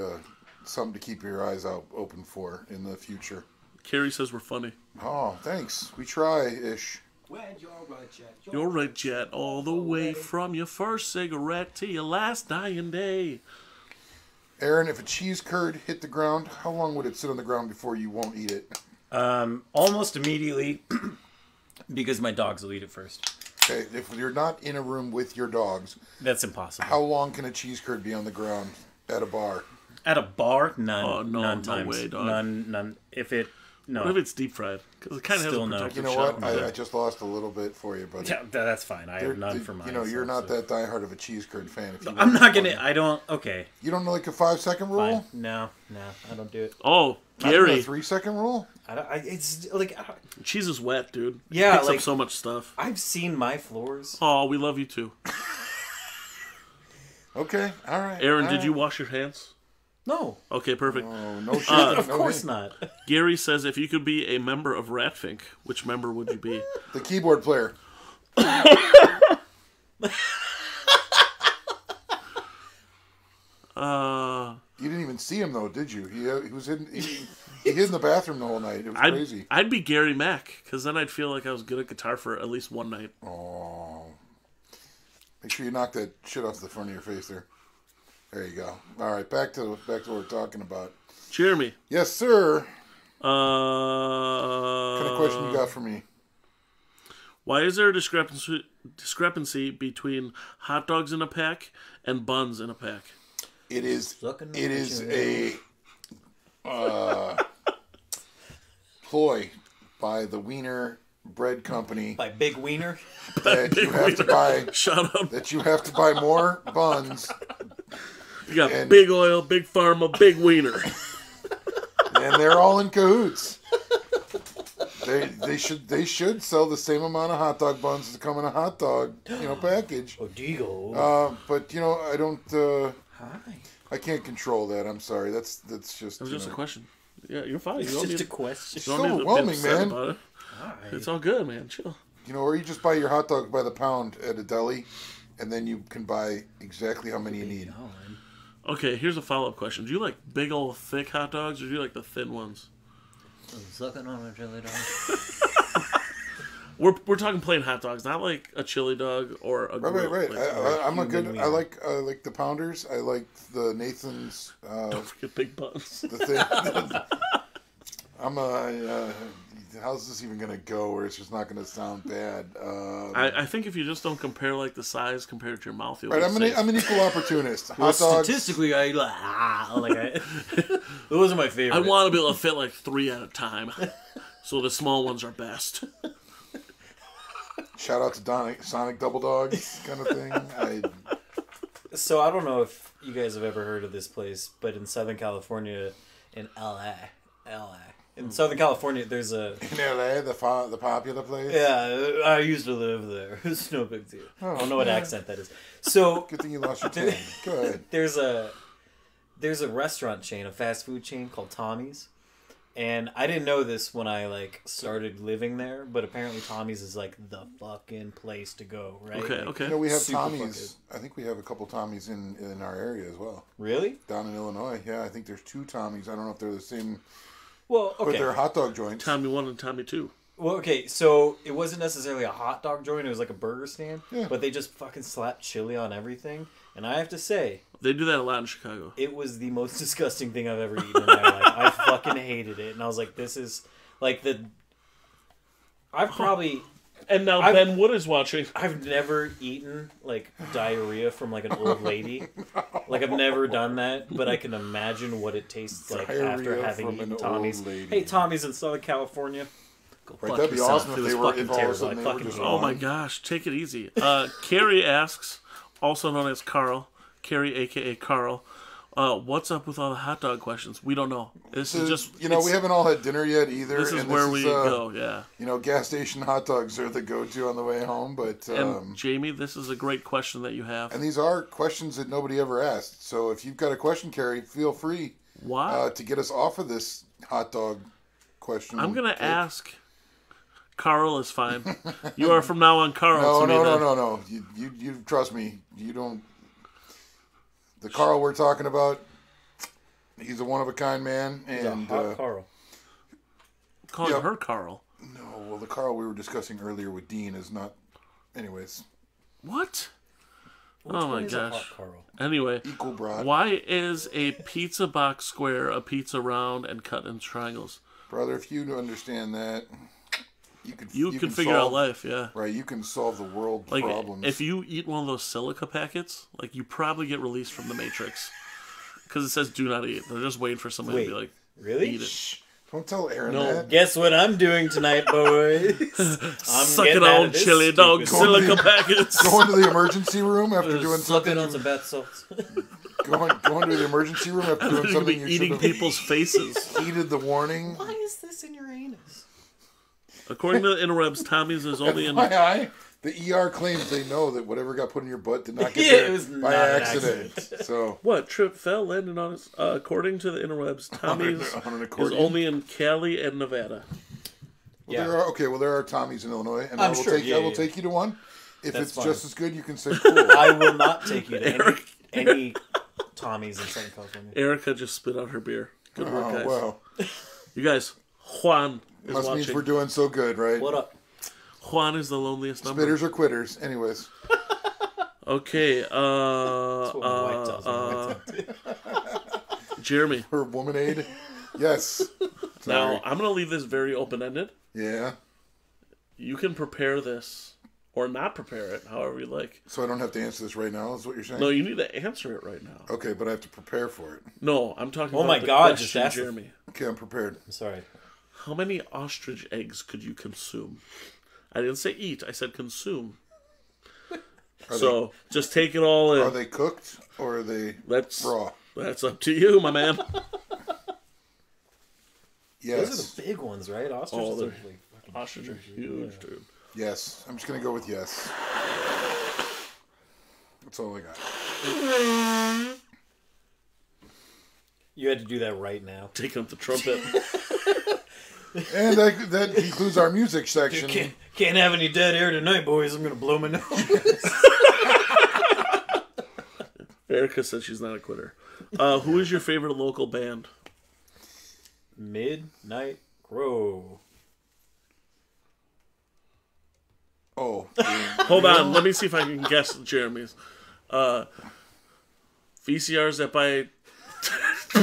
S4: something to keep your eyes out open for in the future.
S2: Carrie says we're funny.
S4: Oh, thanks. We try-ish.
S3: When you're a jet,
S2: You're a jet all the way from your first cigarette to your last dying day.
S4: Aaron, if a cheese curd hit the ground, how long would it sit on the ground before you won't eat it?
S3: Almost immediately, because my dogs will eat it first.
S4: Okay, if you're not in a room with your dogs,
S3: That's impossible.
S4: how long can a cheese curd be on the ground at a bar?
S3: At a bar, none.
S2: Oh, no,
S3: none
S2: no
S3: times.
S2: way, dog.
S3: None. If it, no.
S2: What if it's deep fried? Because it kind of has
S3: Still
S2: a
S3: no.
S2: protective
S4: You know
S2: shell.
S4: what? I just lost a little bit for you, buddy.
S3: Yeah, that's fine. I have none for mine.
S4: You're
S3: so-
S4: not
S3: so-
S4: that diehard of a cheese curd fan. If you know
S3: I'm
S4: it's
S3: not gonna.
S4: funny.
S3: I don't. Okay.
S4: You don't know like a 5-second rule?
S3: Fine. No, I don't do it.
S2: Oh,
S4: Not even
S2: Gary,
S4: a 3-second rule?
S3: It's like
S2: cheese is wet, dude.
S3: Yeah,
S2: Picks
S3: like-
S2: up so much stuff.
S3: I've seen my floors.
S2: Oh, we love you too.
S4: Okay, all right.
S2: Aaron,
S4: all
S2: did
S4: right.
S2: you wash your hands?
S3: No,
S2: Okay, perfect.
S4: Oh, no shit.
S3: of
S4: no
S3: course
S4: hint.
S3: not.
S2: Gary says if you could be a member of Ratfink, which member would you be?
S4: The keyboard player. You didn't even see him though, did you? He was hidden. He hid in the bathroom the whole night. It was crazy.
S2: I'd be Gary Mack, because then I'd feel like I was good at guitar for at least one night.
S4: Oh. Make sure you knock that shit off the front of your face there. There you go. All right, back to what we're talking about.
S2: Jeremy,
S4: Yes, sir.
S2: what
S4: What kind of question you got for me?
S2: Why is there a discrepancy between hot dogs in a pack and buns in a pack?
S4: It is
S3: Sucking
S4: it
S3: on
S4: is
S3: your
S4: a ploy by the Wiener Bread Company
S3: By Big Wiener.
S4: that you have to buy
S2: Shut up.
S4: more buns,
S2: You got
S4: and-
S2: big oil, big pharma, big wiener.
S4: and they're all in cahoots. They should sell the same amount of hot dog buns as come in a hot dog package.
S3: Odigo.
S4: But I don't.
S3: Hi.
S4: I can't control that. I'm sorry. That's just.
S2: It was just a question. Yeah, you're fine.
S3: It's
S2: You don't
S3: just a
S2: need,
S3: question.
S2: you don't need to be
S4: overwhelming,
S2: upset
S4: man.
S2: about it.
S3: Hi.
S2: It's all good, man. Chill.
S4: Or you just buy your hot dog by the pound at a deli, and then you can buy exactly how many you need.
S2: Okay, here's a follow-up question. Do you like big old thick hot dogs, or do you like the thin ones?
S3: I'm sucking on a chili dog.
S2: We're talking plain hot dogs, not like a chili dog or a grill.
S4: Right.
S2: Like,
S4: I'm a
S3: human
S4: good.
S3: meal.
S4: I like the pounders. I like the Nathan's.
S2: don't forget big buns.
S4: The thing. I'm a. How's this even gonna go? Where it's just not gonna sound bad.
S2: I think if you just don't compare like the size compared to your mouth, you'll
S4: Right,
S2: be
S4: I'm
S2: safe.
S4: an equal opportunist.
S3: Well,
S4: Hot dogs.
S3: statistically, those are my favorite.
S2: I want to be able to fit like 3 at a time, so the small ones are best.
S4: Shout out to Sonic Double Dogs kind of thing.
S3: So I don't know if you guys have ever heard of this place, but in Southern California, in LA. In Southern California, there's a...
S4: In LA, the popular place.
S3: Yeah, I used to live there. It's no big deal.
S4: Oh,
S3: I don't know what accent that is. So
S4: Good thing you lost your tongue. Go ahead.
S3: there's a restaurant chain, a fast food chain called Tommy's. And I didn't know this when I started living there, but apparently Tommy's is like the fucking place to go, right?
S2: Okay.
S4: You know, we have
S3: Super
S4: Tommy's. I think we have a couple Tommy's in our area as well.
S3: Really?
S4: Down in Illinois. Yeah, I think there's 2 Tommy's. I don't know if they're the same,
S3: Well,
S4: but
S3: okay.
S4: they're hot dog joints.
S2: Tommy 1 and Tommy 2.
S3: Well, okay, so it wasn't necessarily a hot dog joint, it was like a burger stand,
S4: Yeah.
S3: but they just fucking slapped chili on everything. And I have to say,
S2: They do that a lot in Chicago.
S3: it was the most disgusting thing I've ever eaten in my life. I fucking hated it. And I was like, this is like I've probably...
S2: And now
S3: I've-
S2: Ben Wood is watching.
S3: I've never eaten diarrhea from an old lady. I've never done that, but I can imagine what it tastes like after
S4: Diarrhea
S3: having
S4: from
S3: eaten
S4: an
S3: Tommy's.
S4: old lady.
S3: Hey, Tommy's in Southern California. Go
S4: Right,
S3: fuck
S4: that'd be
S3: yourself.
S4: awesome
S3: It
S4: if
S3: was
S4: they were.
S3: fucking
S4: If all of a
S3: terrible.
S4: sudden
S3: I
S4: they were
S3: fucking
S4: just.
S2: Oh my gosh, take it easy. Carrie asks, also known as Carl, Carrie aka Carl, what's up with all the hot dog questions? We don't know. This is just
S4: we haven't all had dinner yet either.
S2: This is
S4: and
S2: where we go. Yeah.
S4: Gas station hot dogs are the go-to on the way home. But
S2: And Jamie, this is a great question that you have.
S4: and these are questions that nobody ever asked. So if you've got a question, Carrie, feel free
S2: Why?
S4: to get us off of this hot dog question.
S2: I'm gonna
S4: kick.
S2: ask. Carl is fine. You are from now on Carl. to me then.
S4: No. You trust me. You don't. The Carl we're talking about, he's a one-of-a-kind man.
S3: He's a
S4: And
S3: hot Carl.
S2: Calling
S4: Yep.
S2: her Carl.
S4: no, well, the Carl we were discussing earlier with Dean is not. Anyways,
S2: What?
S3: Which
S2: Oh
S3: one
S2: my
S3: is a hot
S2: gosh.
S3: Carl?
S2: Anyway,
S4: equal broad.
S2: why is a pizza box square a pizza round and cut in triangles?
S4: Brother, if you understand that,
S2: You can figure
S4: solve,
S2: out life, yeah.
S4: Right, you can solve the world
S2: Like,
S4: problems.
S2: if you eat one of those silica packets, you probably get released from the Matrix. Because it says do not eat. They're just waiting for somebody to be like,
S3: Really?
S2: eat it.
S4: Shh, don't tell Aaron
S2: No.
S4: that.
S3: Guess what I'm doing tonight, boys? I'm
S2: Sucking
S3: getting out
S2: on
S3: of this
S2: chili dog
S3: stupid-
S2: silica packets.
S4: Going to the emergency room after doing
S3: Sucking
S4: something.
S3: on some bath salts.
S4: Going to the emergency room after doing
S2: You're gonna
S4: something
S2: be
S4: you
S2: eating
S4: should have
S2: people's faces.
S4: heeded the warning.
S3: Why is this in your anus?
S2: According to the interwebs, Tommy's is only in...
S4: FYI, the ER claims they know that whatever got put in your butt did not get
S3: Yeah,
S4: there
S3: it was
S4: by
S3: not an
S4: accident. So
S2: What? Trip fell, landed on his... according to the interwebs, Tommy's
S4: on an
S2: is
S4: accordion.
S2: only in Cali and Nevada.
S3: Yeah.
S4: There are Tommies in Illinois, and
S3: I'm
S4: I will
S3: sure,
S4: take
S3: yeah,
S4: I will
S3: yeah.
S4: take you to one. If
S3: That's
S4: it's
S3: fine.
S4: just as good, you can say cool.
S3: I will not take you to any Tommy's in Southern California.
S2: Erica just spit out her beer. Good work, guys.
S4: Well,
S2: You guys, Juan is
S4: must means
S2: watching.
S4: we're doing so good, right?
S3: What up?
S2: Juan is the loneliest number.
S4: Spitters or quitters. Anyways,
S2: Okay,
S3: That's what my wife tells me.
S2: Jeremy.
S4: her womanade. Yes.
S2: Now,
S4: Sorry.
S2: I'm going to leave this very open-ended.
S4: Yeah.
S2: You can prepare this or not prepare it, however you like.
S4: So I don't have to answer this right now. Is what you're saying?
S2: No, you need to answer it right now.
S4: Okay, but I have to prepare for it.
S2: No, I'm talking
S3: Oh
S2: about
S3: my
S2: the
S3: God,
S2: question,
S3: just ask the-
S2: Jeremy.
S4: Okay, I'm prepared.
S3: I'm sorry.
S2: How many ostrich eggs could you consume? I didn't say eat. I said consume. So just take it all in.
S4: Are they cooked or are they
S2: That's
S4: raw?
S2: That's up to you, my man.
S4: Yes.
S3: Those are the big ones, right? Ostriches
S2: Oh, they're-
S3: are like fucking
S2: Ostrich are huge, dude.
S4: Yes. I'm just gonna go with yes. That's all I got.
S3: You had to do that right now.
S2: Taking up the trumpet.
S4: And that concludes our music section.
S3: Can't have any dead air tonight, boys. I'm gonna blow my nose.
S2: Erica said she's not a quitter. Who is your favorite local band?
S3: Midnight Crow.
S4: Oh.
S2: Hold on, let me see if I can guess Jeremy's. VCRs that buy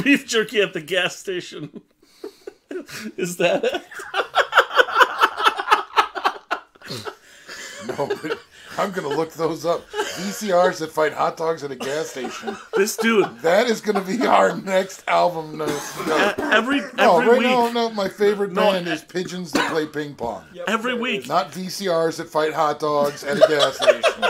S2: beef jerky at the gas station. Is that it?
S4: No, but I'm going to look those up. VCRs that fight hot dogs at a gas station.
S2: This dude.
S4: That is going to be our next album. No,
S2: Every week.
S4: No, my favorite band is Pigeons That Play Ping Pong.
S3: Yep,
S2: Every week.
S4: Not VCRs that fight hot dogs at a gas station.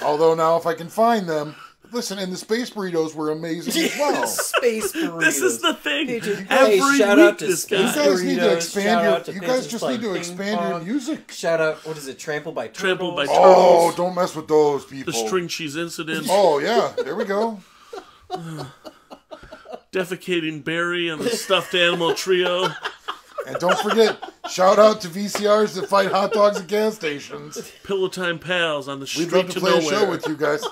S4: Although now if I can find them... Listen, and the space burritos were amazing as well.
S3: Space burritos.
S2: This is the thing.
S3: Every
S2: Every week, this guy.
S4: You guys need to expand your.
S3: to
S4: You guys
S3: Pigeons
S4: just
S3: Playing
S4: need to
S3: Ping
S4: expand your
S3: Pong.
S4: music.
S3: Shout out, what is it? Trampled by
S2: Trampled by
S3: Turtles.
S4: Oh,
S2: Turtles.
S4: don't mess with those people.
S2: The string cheese incident.
S4: Oh yeah, there we go.
S2: Defecating Barry and the stuffed animal trio.
S4: And don't forget, shout out to VCRs that fight hot dogs at gas stations.
S2: Pillow Time Pals on the
S4: We'd
S2: street
S4: love to
S2: to
S4: play
S2: nowhere.
S4: a show with you guys.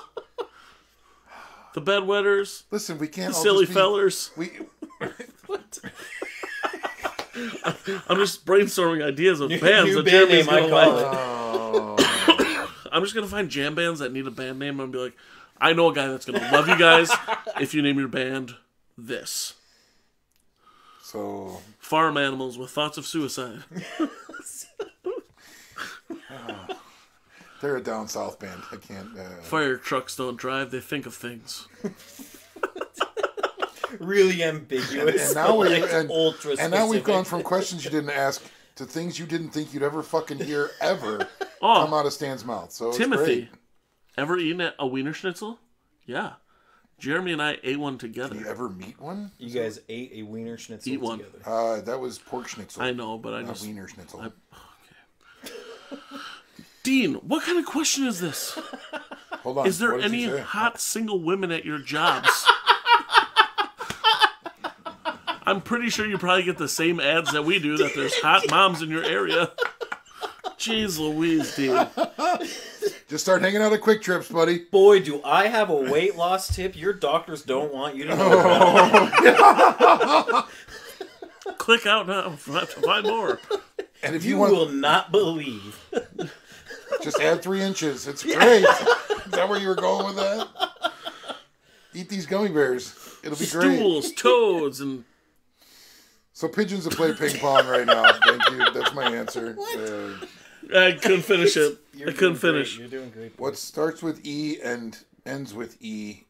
S2: The Bedwetters.
S4: Listen, we can't
S2: The
S4: all
S2: Silly
S4: just be,
S2: Fellers.
S4: We
S2: I'm just brainstorming ideas of
S3: New
S2: bands
S3: band
S2: that Jeremy's
S3: name, I
S2: gonna
S3: call
S2: like.
S4: Oh.
S2: I'm just gonna find jam bands that need a band name and be like, I know a guy that's gonna love you guys if you name your band this.
S4: So
S2: Farm Animals with Thoughts of Suicide.
S4: they're a down south band. I can't.
S2: Fire trucks don't drive, they think of things.
S3: Really ambiguous.
S4: And now
S3: ultra
S4: and now we've
S3: specific.
S4: gone from questions you didn't ask to things you didn't think you'd ever fucking hear ever come
S2: Oh,
S4: out of Stan's mouth. So it's
S2: Timothy.
S4: great.
S2: Ever eaten a Wiener Schnitzel? Yeah. Jeremy and I ate one together.
S4: Did you ever meet one?
S3: You guys ate a Wiener Schnitzel
S2: Eat one.
S3: together.
S4: That was pork schnitzel.
S2: I know, but I
S4: Not
S2: just...
S4: Wiener Schnitzel.
S2: Dean, what kind of question is this?
S4: Hold on.
S2: Is there
S4: what did you
S2: any
S4: say?
S2: hot single women at your jobs? I'm pretty sure you probably get the same ads that we do, that there's hot moms in your area. Jeez Louise, Dean.
S4: Just start hanging out at Quick Trips, buddy.
S3: Boy, do I have a weight loss tip your doctors don't want you to know about.
S2: Click out now to find more.
S4: And if
S3: You
S4: you want,
S3: will not believe.
S4: just add 3 inches. It's great. Is that where you were going with that? Eat these gummy bears. It'll be great.
S2: Stools, toads, and
S4: So pigeons that play ping pong right now. Thank you. That's my answer.
S2: I couldn't finish it. I couldn't finish.
S3: You're doing great.
S4: What starts with E and ends with E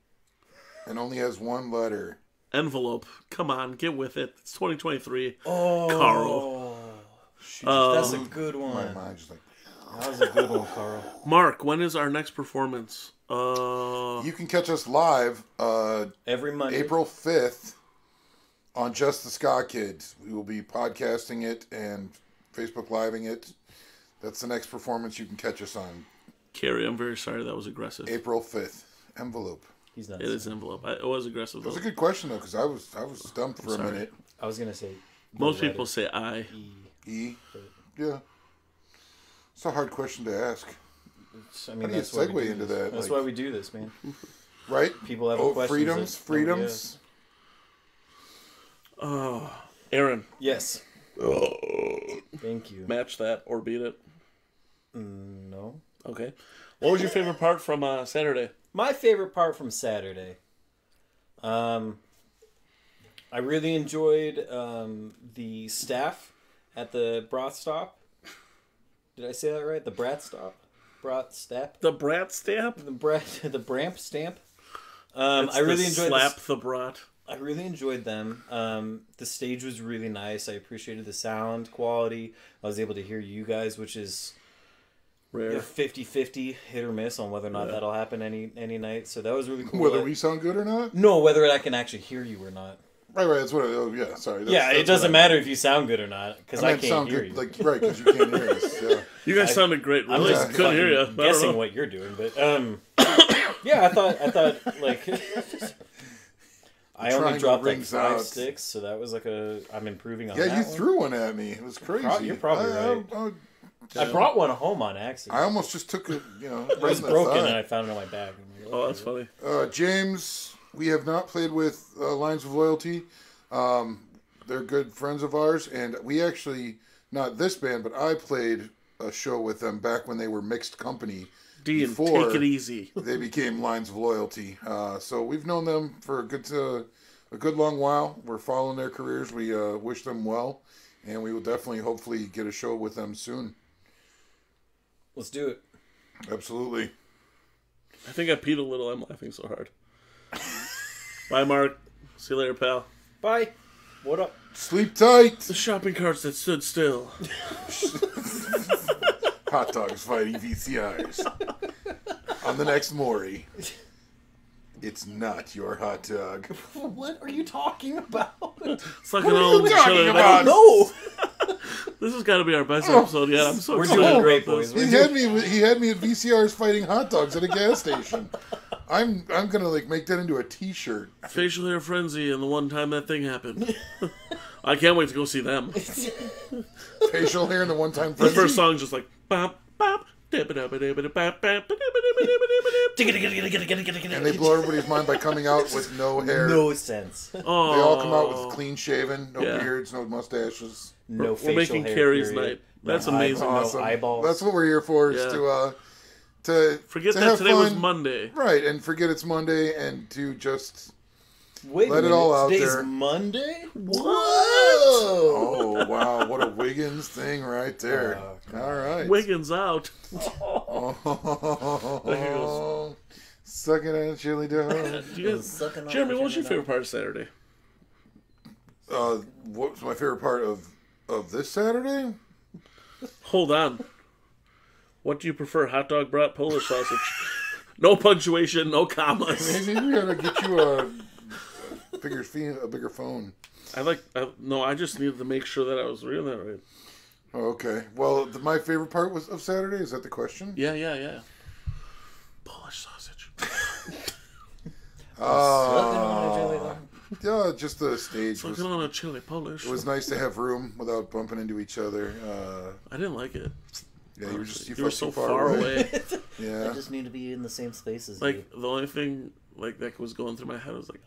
S4: and only has one letter?
S2: Envelope. Come on, get with it. It's 2023.
S3: Oh,
S2: Carl.
S3: That's a good one.
S4: My mind just like.
S3: That was a good one, Carl.
S2: Mark, when is our next performance?
S4: You can catch us live
S3: Every Monday.
S4: April 5th on Just the Ska Kids. We will be podcasting it and Facebook Living it. That's the next performance you can catch us on.
S2: Carrie, I'm very sorry that was aggressive.
S4: April 5th. Envelope.
S3: He's not.
S2: It is envelope. It was aggressive
S4: That was
S2: though.
S4: a good question though, because I was stumped for a
S2: sorry.
S4: minute.
S3: I was gonna say.
S2: Most people say I.
S4: E. Yeah. It's a hard question to ask.
S3: I mean,
S4: How do you
S3: that's why we
S4: segue
S3: do
S4: into
S3: this.
S4: that,
S3: That's
S4: like-
S3: why we do this, man.
S4: Right?
S3: People have questions.
S4: freedoms.
S3: that-
S4: Freedoms.
S2: Oh, Aaron,
S3: Yes. Thank you.
S2: match that or beat it.
S3: No.
S2: Okay. What was your favorite part from Saturday?
S3: My favorite part from Saturday. I really enjoyed the staff at the broth stop. Did I say that right? The brat stop? Broth stop?
S2: The brat stamp.
S3: The Bramp stamp.
S2: It's
S3: I really
S2: the
S3: enjoyed
S2: slap the brat.
S3: I really enjoyed them. The stage was really nice. I appreciated the sound quality. I was able to hear you guys, which is
S2: Rare.
S3: 50-50 hit or miss on whether or not that'll happen any night. So that was really cool.
S4: Whether we sound good or not?
S3: No, whether I can actually hear you or not.
S4: Right. That's what. Yeah. Sorry.
S3: Yeah, it doesn't matter if you sound good or not because I
S4: meant
S3: can't
S4: sound
S3: hear
S4: good,
S3: you.
S4: like right, because you can't hear us. Yeah.
S2: You guys sounded great.
S3: I'm
S2: Really,
S3: just
S2: couldn't hear you.
S3: fucking guessing what you're doing, but yeah, I thought like I only
S4: Triangle
S3: dropped like
S4: rings
S3: 5
S4: out.
S3: sticks, so that was like I'm improving on
S4: Yeah,
S3: that
S4: you
S3: one.
S4: threw one at me. It was crazy.
S3: You're probably right. I brought one home on accident.
S4: I almost just took it.
S3: It was
S4: right in the
S3: broken
S4: thigh.
S3: and I found it in my bag. I'm like,
S2: Oh, that's funny.
S4: James We have not played with Lines of Loyalty. They're good friends of ours, and we actually, not this band, but I played a show with them back when they were Mixed Company.
S2: Dean,
S4: Before
S2: take it easy.
S4: They became Lines of Loyalty. So we've known them for a good long while. We're following their careers. We wish them well, and we will definitely, hopefully, get a show with them soon.
S3: Let's do it.
S4: Absolutely.
S2: I think I peed a little. I'm laughing so hard. Bye, Mark. See you later, pal.
S3: Bye. What up?
S4: Sleep tight.
S2: The shopping carts that stood still.
S4: Hot dogs fighting VCRs. On the next Maury. It's not your hot dog.
S3: What are you talking about?
S2: Sucking on each other.
S4: about?
S3: No.
S2: This has got to be our best episode yet. I'm so
S3: We're
S2: excited
S3: doing
S2: about
S3: great,
S2: this.
S3: boys.
S4: He had me at VCRs fighting hot dogs at a gas station. I'm gonna make that into a T-shirt.
S2: Facial hair frenzy and the one time that thing happened. I can't wait to go see them.
S4: Facial hair and the one-time
S2: The
S4: frenzy.
S2: first song's just like bop bop. And
S4: they blow everybody's mind by coming out with no hair.
S3: No sense.
S2: Oh,
S4: They all come out with clean shaven, no
S2: Yeah.
S4: beards, no mustaches.
S3: No
S2: we're
S3: facial
S2: making
S3: hair,
S2: Carrie's
S3: period.
S2: night. That's
S3: No
S2: amazing.
S3: eyeball-
S4: Awesome.
S3: No eyeballs.
S4: That's what we're here for. Is
S2: Yeah.
S4: to
S2: Forget
S4: to
S2: that
S4: have
S2: today was
S4: fun.
S2: Monday.
S4: Right, and forget it's Monday, and to just
S3: Wait
S4: let
S3: a
S4: it
S3: minute.
S4: all out
S3: Today's
S4: there.
S3: Monday?
S2: What?
S3: Whoa!
S4: Oh wow, what a Wiggins thing right there. All right.
S2: Wiggins out.
S4: Oh, sucking on a chili dog.
S2: Do you guys,
S3: Sucking on
S2: Jeremy,
S3: the
S2: what was your
S3: chili
S2: favorite part of Saturday?
S4: What's my favorite part of this Saturday?
S2: Hold on. What do you prefer, hot dog, brat, Polish sausage? No punctuation, no commas.
S4: Maybe we gotta get you a bigger phone.
S2: No, I just needed to make sure that I was reading that right.
S4: Oh, okay. Well, my favorite part was of Saturday. Is that the question?
S2: Yeah. Polish sausage.
S3: Sucking on a chili dog.
S4: Yeah, just the stage was.
S2: Sucking on a chili Polish.
S4: It was nice to have room without bumping into each other.
S2: I didn't like it.
S4: Yeah, you
S2: were so far away.
S4: Yeah.
S3: I just need to be in the same space as
S2: Like,
S3: you.
S2: the only thing that was going through my head was like,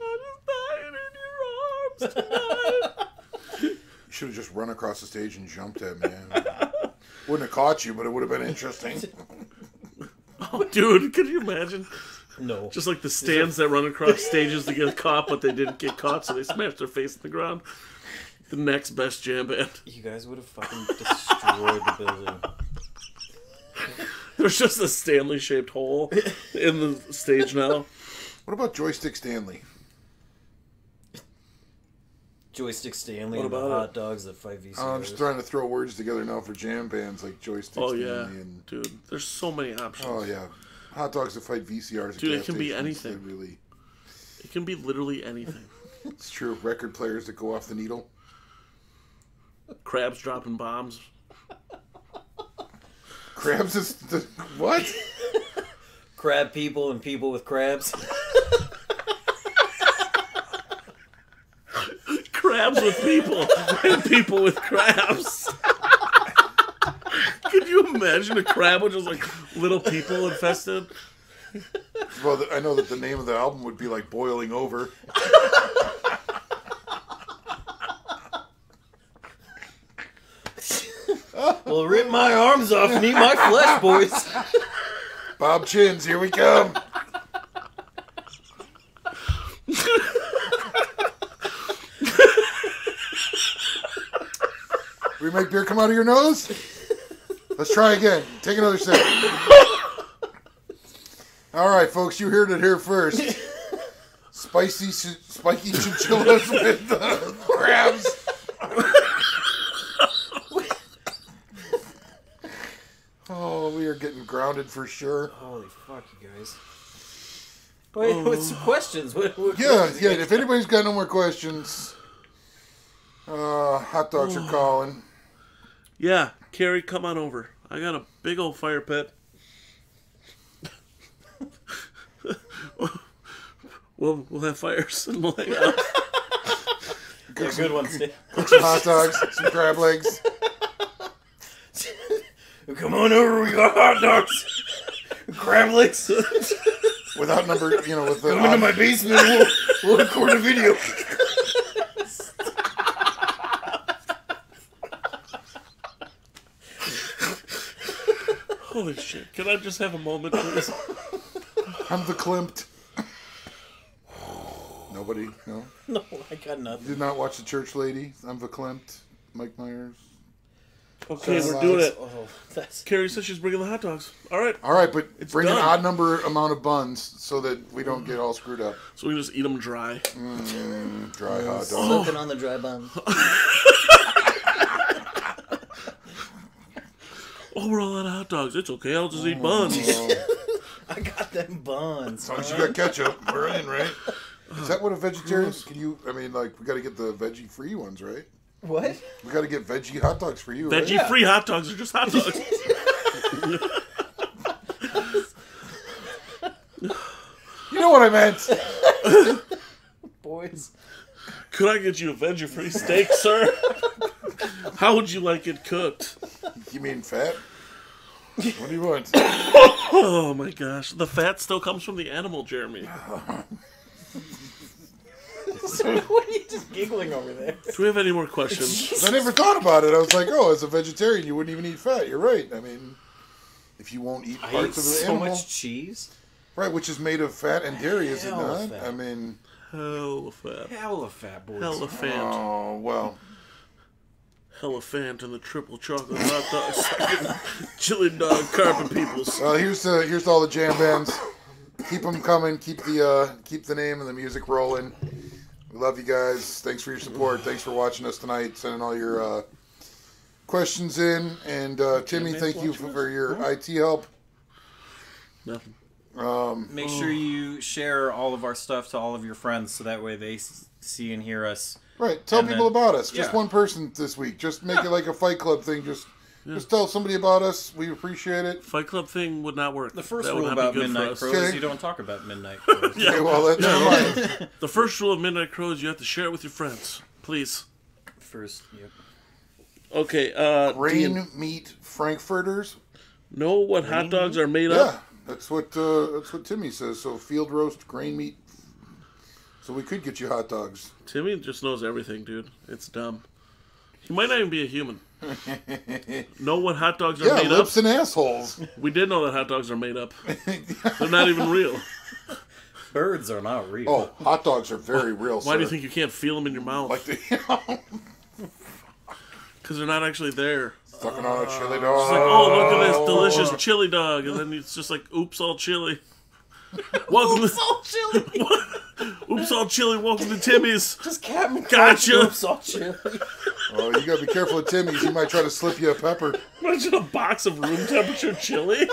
S2: I'm just dying in your arms tonight.
S4: You should have just run across the stage and jumped at me. Wouldn't have caught you, but it would have been interesting.
S2: Oh, dude, could you imagine?
S3: No.
S2: Just like the stands that run across stages to get caught, but they didn't get caught, so they smashed their face in the ground. The next best jam band.
S3: You guys would have fucking destroyed the building.
S2: There's just a Stanley-shaped hole in the stage now.
S4: What about Joystick Stanley?
S3: Joystick Stanley
S2: What
S3: and the
S2: about
S3: hot dogs that fight VCRs.
S4: I'm just trying to throw words together now for jam bands like Joystick
S2: Oh,
S4: Stanley
S2: yeah.
S4: and
S2: Dude, there's so many options.
S4: oh yeah, hot dogs that fight VCRs. at
S2: Dude, it
S4: gas
S2: can be
S4: stations,
S2: anything.
S4: they really,
S2: It can be literally anything.
S4: it's true. Record players that go off the needle.
S2: Crabs dropping bombs.
S4: Crabs is the what?
S3: Crab people and people with crabs.
S2: Crabs with people and people with crabs. Could you imagine a crab with just like little people infested?
S4: Well, I know that the name of the album would be like Boiling Over.
S3: Well, rip my arms off and eat my flesh, boys.
S4: Bob Chins, here we come. We make beer come out of your nose? Let's try again. Take another sip. All right, folks, you heard it here first. Spiky chinchillas with crabs. Oh, we are getting grounded for sure.
S3: Holy fuck, you guys. Wait, what's the questions? What
S4: Yeah. If anybody's got no more questions, hot dogs are calling.
S2: Yeah, Carrie, come on over. I got a big old fire pit. We'll have fires and we'll hang out.
S3: Yeah, good one, Steve.
S4: Cook some hot dogs, some crab legs.
S3: Come on over, we got hot dogs. Crab legs.
S4: without number, with the
S3: Come into my basement. We'll record a video.
S2: Holy shit. Can I just have a moment, please?
S4: I'm the Klimt. Nobody? No?
S3: No, I got nothing.
S4: Did not watch The Church Lady. I'm the Klimt. Mike Myers.
S2: Okay,
S4: So
S2: we're doing it.
S3: Oh, that's...
S2: Carrie says she's bringing the hot dogs. All right.
S4: All right, but bring
S2: done.
S4: an odd number amount of buns so that we don't get all screwed up.
S2: So we can just eat them dry.
S4: Dry hot dog.
S3: Soaking on the dry bun.
S2: Oh, we're all out of hot dogs. It's okay. I'll just eat buns.
S3: I got them buns.
S4: As long as you got ketchup, we're in, right? Is that what a vegetarian... we got to get the veggie-free ones, right?
S3: What?
S4: We got to get veggie hot dogs for you, right?
S2: Veggie-free hot dogs are just hot dogs.
S4: You know what I meant.
S3: Boys.
S2: Could I get you a veggie-free steak, sir? How would you like it cooked?
S4: You mean fat? What do you want?
S2: Oh my gosh. The fat still comes from the animal, Jeremy.
S3: What are you just giggling over there?
S2: Do we have any more questions?
S4: I never thought about it. I was like, as a vegetarian, you wouldn't even eat fat. You're right. I mean, if you won't eat
S3: I
S4: parts
S3: eat
S4: of the
S3: so
S4: animal,
S3: much cheese.
S4: right, which is made of fat and dairy, is it
S3: Hell
S4: not?
S3: fat.
S4: I mean,
S2: Hella fat.
S3: Hella fat, boys.
S2: Elephant.
S4: oh well.
S2: Elephant and the triple chocolate hot dogs. Chili dog carpet peoples.
S4: Here's all the jam bands. Keep them coming. Keep the name and the music rolling. We love you guys. Thanks for your support. Thanks for watching us tonight. Sending all your questions in. And Timmy, thank you for your IT help.
S2: Nothing.
S3: Make sure you share all of our stuff to all of your friends so that way they see and hear us.
S4: Right. Tell
S3: And
S4: people
S3: then-
S4: about us. Just
S3: yeah.
S4: one person this week. Just make it like a Fight Club thing. Just tell somebody about us. We appreciate it.
S2: Fight Club thing would not work.
S3: The first
S2: That would
S3: rule
S2: not be
S3: about
S2: good for
S3: Midnight
S2: us.
S3: Crow
S4: Okay.
S3: is you don't talk about Midnight Crows.
S4: Okay, well, that's never mind.
S2: The first rule of Midnight Crow is you have to share it with your friends. Please.
S3: First, yep.
S2: Okay, do
S4: Rain
S2: you
S4: meat frankfurters.
S2: know what hot dogs are made
S4: Yeah,
S2: of?
S4: that's what Timmy says. So field roast grain meat. So we could get you hot dogs.
S2: Timmy just knows everything, dude. It's dumb. He might not even be a human. Know what hot dogs are
S4: Yeah,
S2: made
S4: lips
S2: up?
S4: and assholes.
S2: We did know that hot dogs are made up. They're not even real.
S3: Birds are not real.
S4: Oh, hot dogs are very real.
S2: Why do you
S4: sir.
S2: think you can't feel them in your mouth?
S4: Like they
S2: Because they're not actually there.
S4: sucking on a chili
S2: It's
S4: dog?
S2: like, oh, look at this delicious chili dog. And then it's just like, oops, all chili. Welcome
S3: Oops, all chili.
S2: Oops, all chili. Welcome to Timmy's.
S3: Just Captain
S2: Gotcha.
S3: Oops, all chili.
S4: Oh, you gotta be careful with Timmy's. He might try to slip you a pepper.
S2: Imagine a box of room temperature chili.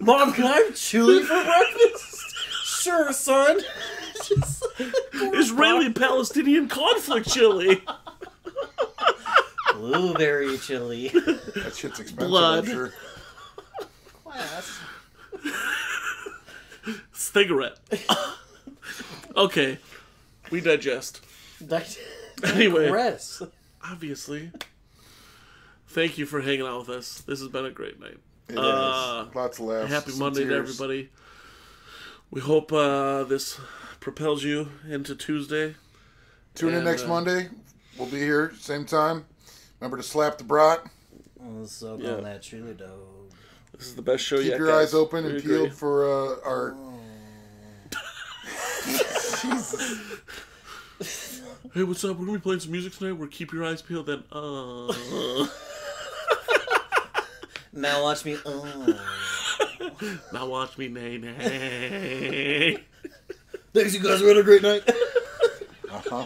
S3: Mom, can I have chili for breakfast? Sure, son.
S2: Israeli-Palestinian conflict chili.
S3: Blueberry chili.
S4: That shit's expensive,
S2: Blood.
S4: I'm sure.
S3: Class.
S2: Cigarette. Okay. We digest. Anyway.
S3: Rest.
S2: Obviously. Thank you for hanging out with us. This has been a great night.
S4: It is. Lots of laughs.
S2: Happy
S4: some
S2: Monday to
S4: tears.
S2: everybody. We hope this propels you into Tuesday.
S4: Tune in
S2: And,
S4: next Monday. We'll be here, same time. Remember to slap the brat.
S3: Oh, so
S2: Yeah.
S3: on that chili dog.
S2: This is the best show
S4: Keep
S2: yet,
S4: your
S2: guys.
S4: eyes open
S2: We
S4: and
S2: agree.
S4: peeled for our...
S2: Hey, what's up? We're going to be playing some music tonight. We're keep your eyes peeled. Then,
S3: Now watch me.
S2: now watch me, nay, nay.
S3: Thanks, you guys. We had a great night.
S4: Uh-huh.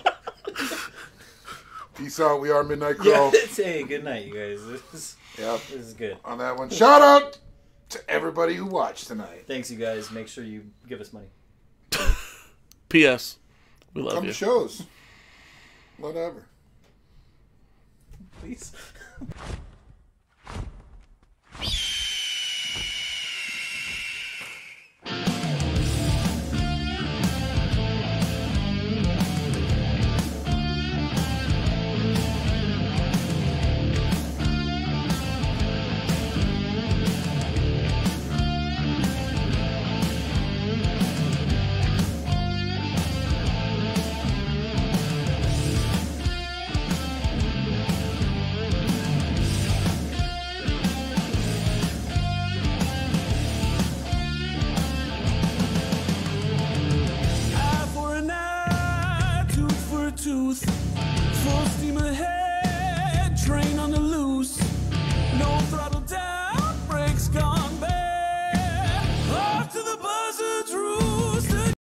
S4: Peace out. We are Midnight Crow.
S3: Yeah, hey, good night, you guys.
S4: Yep.
S3: This is good.
S4: On that one. Shout out to everybody who watched tonight.
S3: Thanks, you guys. Make sure you give us money.
S2: P.S. We love
S4: Come
S2: you.
S4: to shows. Whatever.
S3: Please.
S1: truth. Full steam ahead, train on the loose. No throttle down.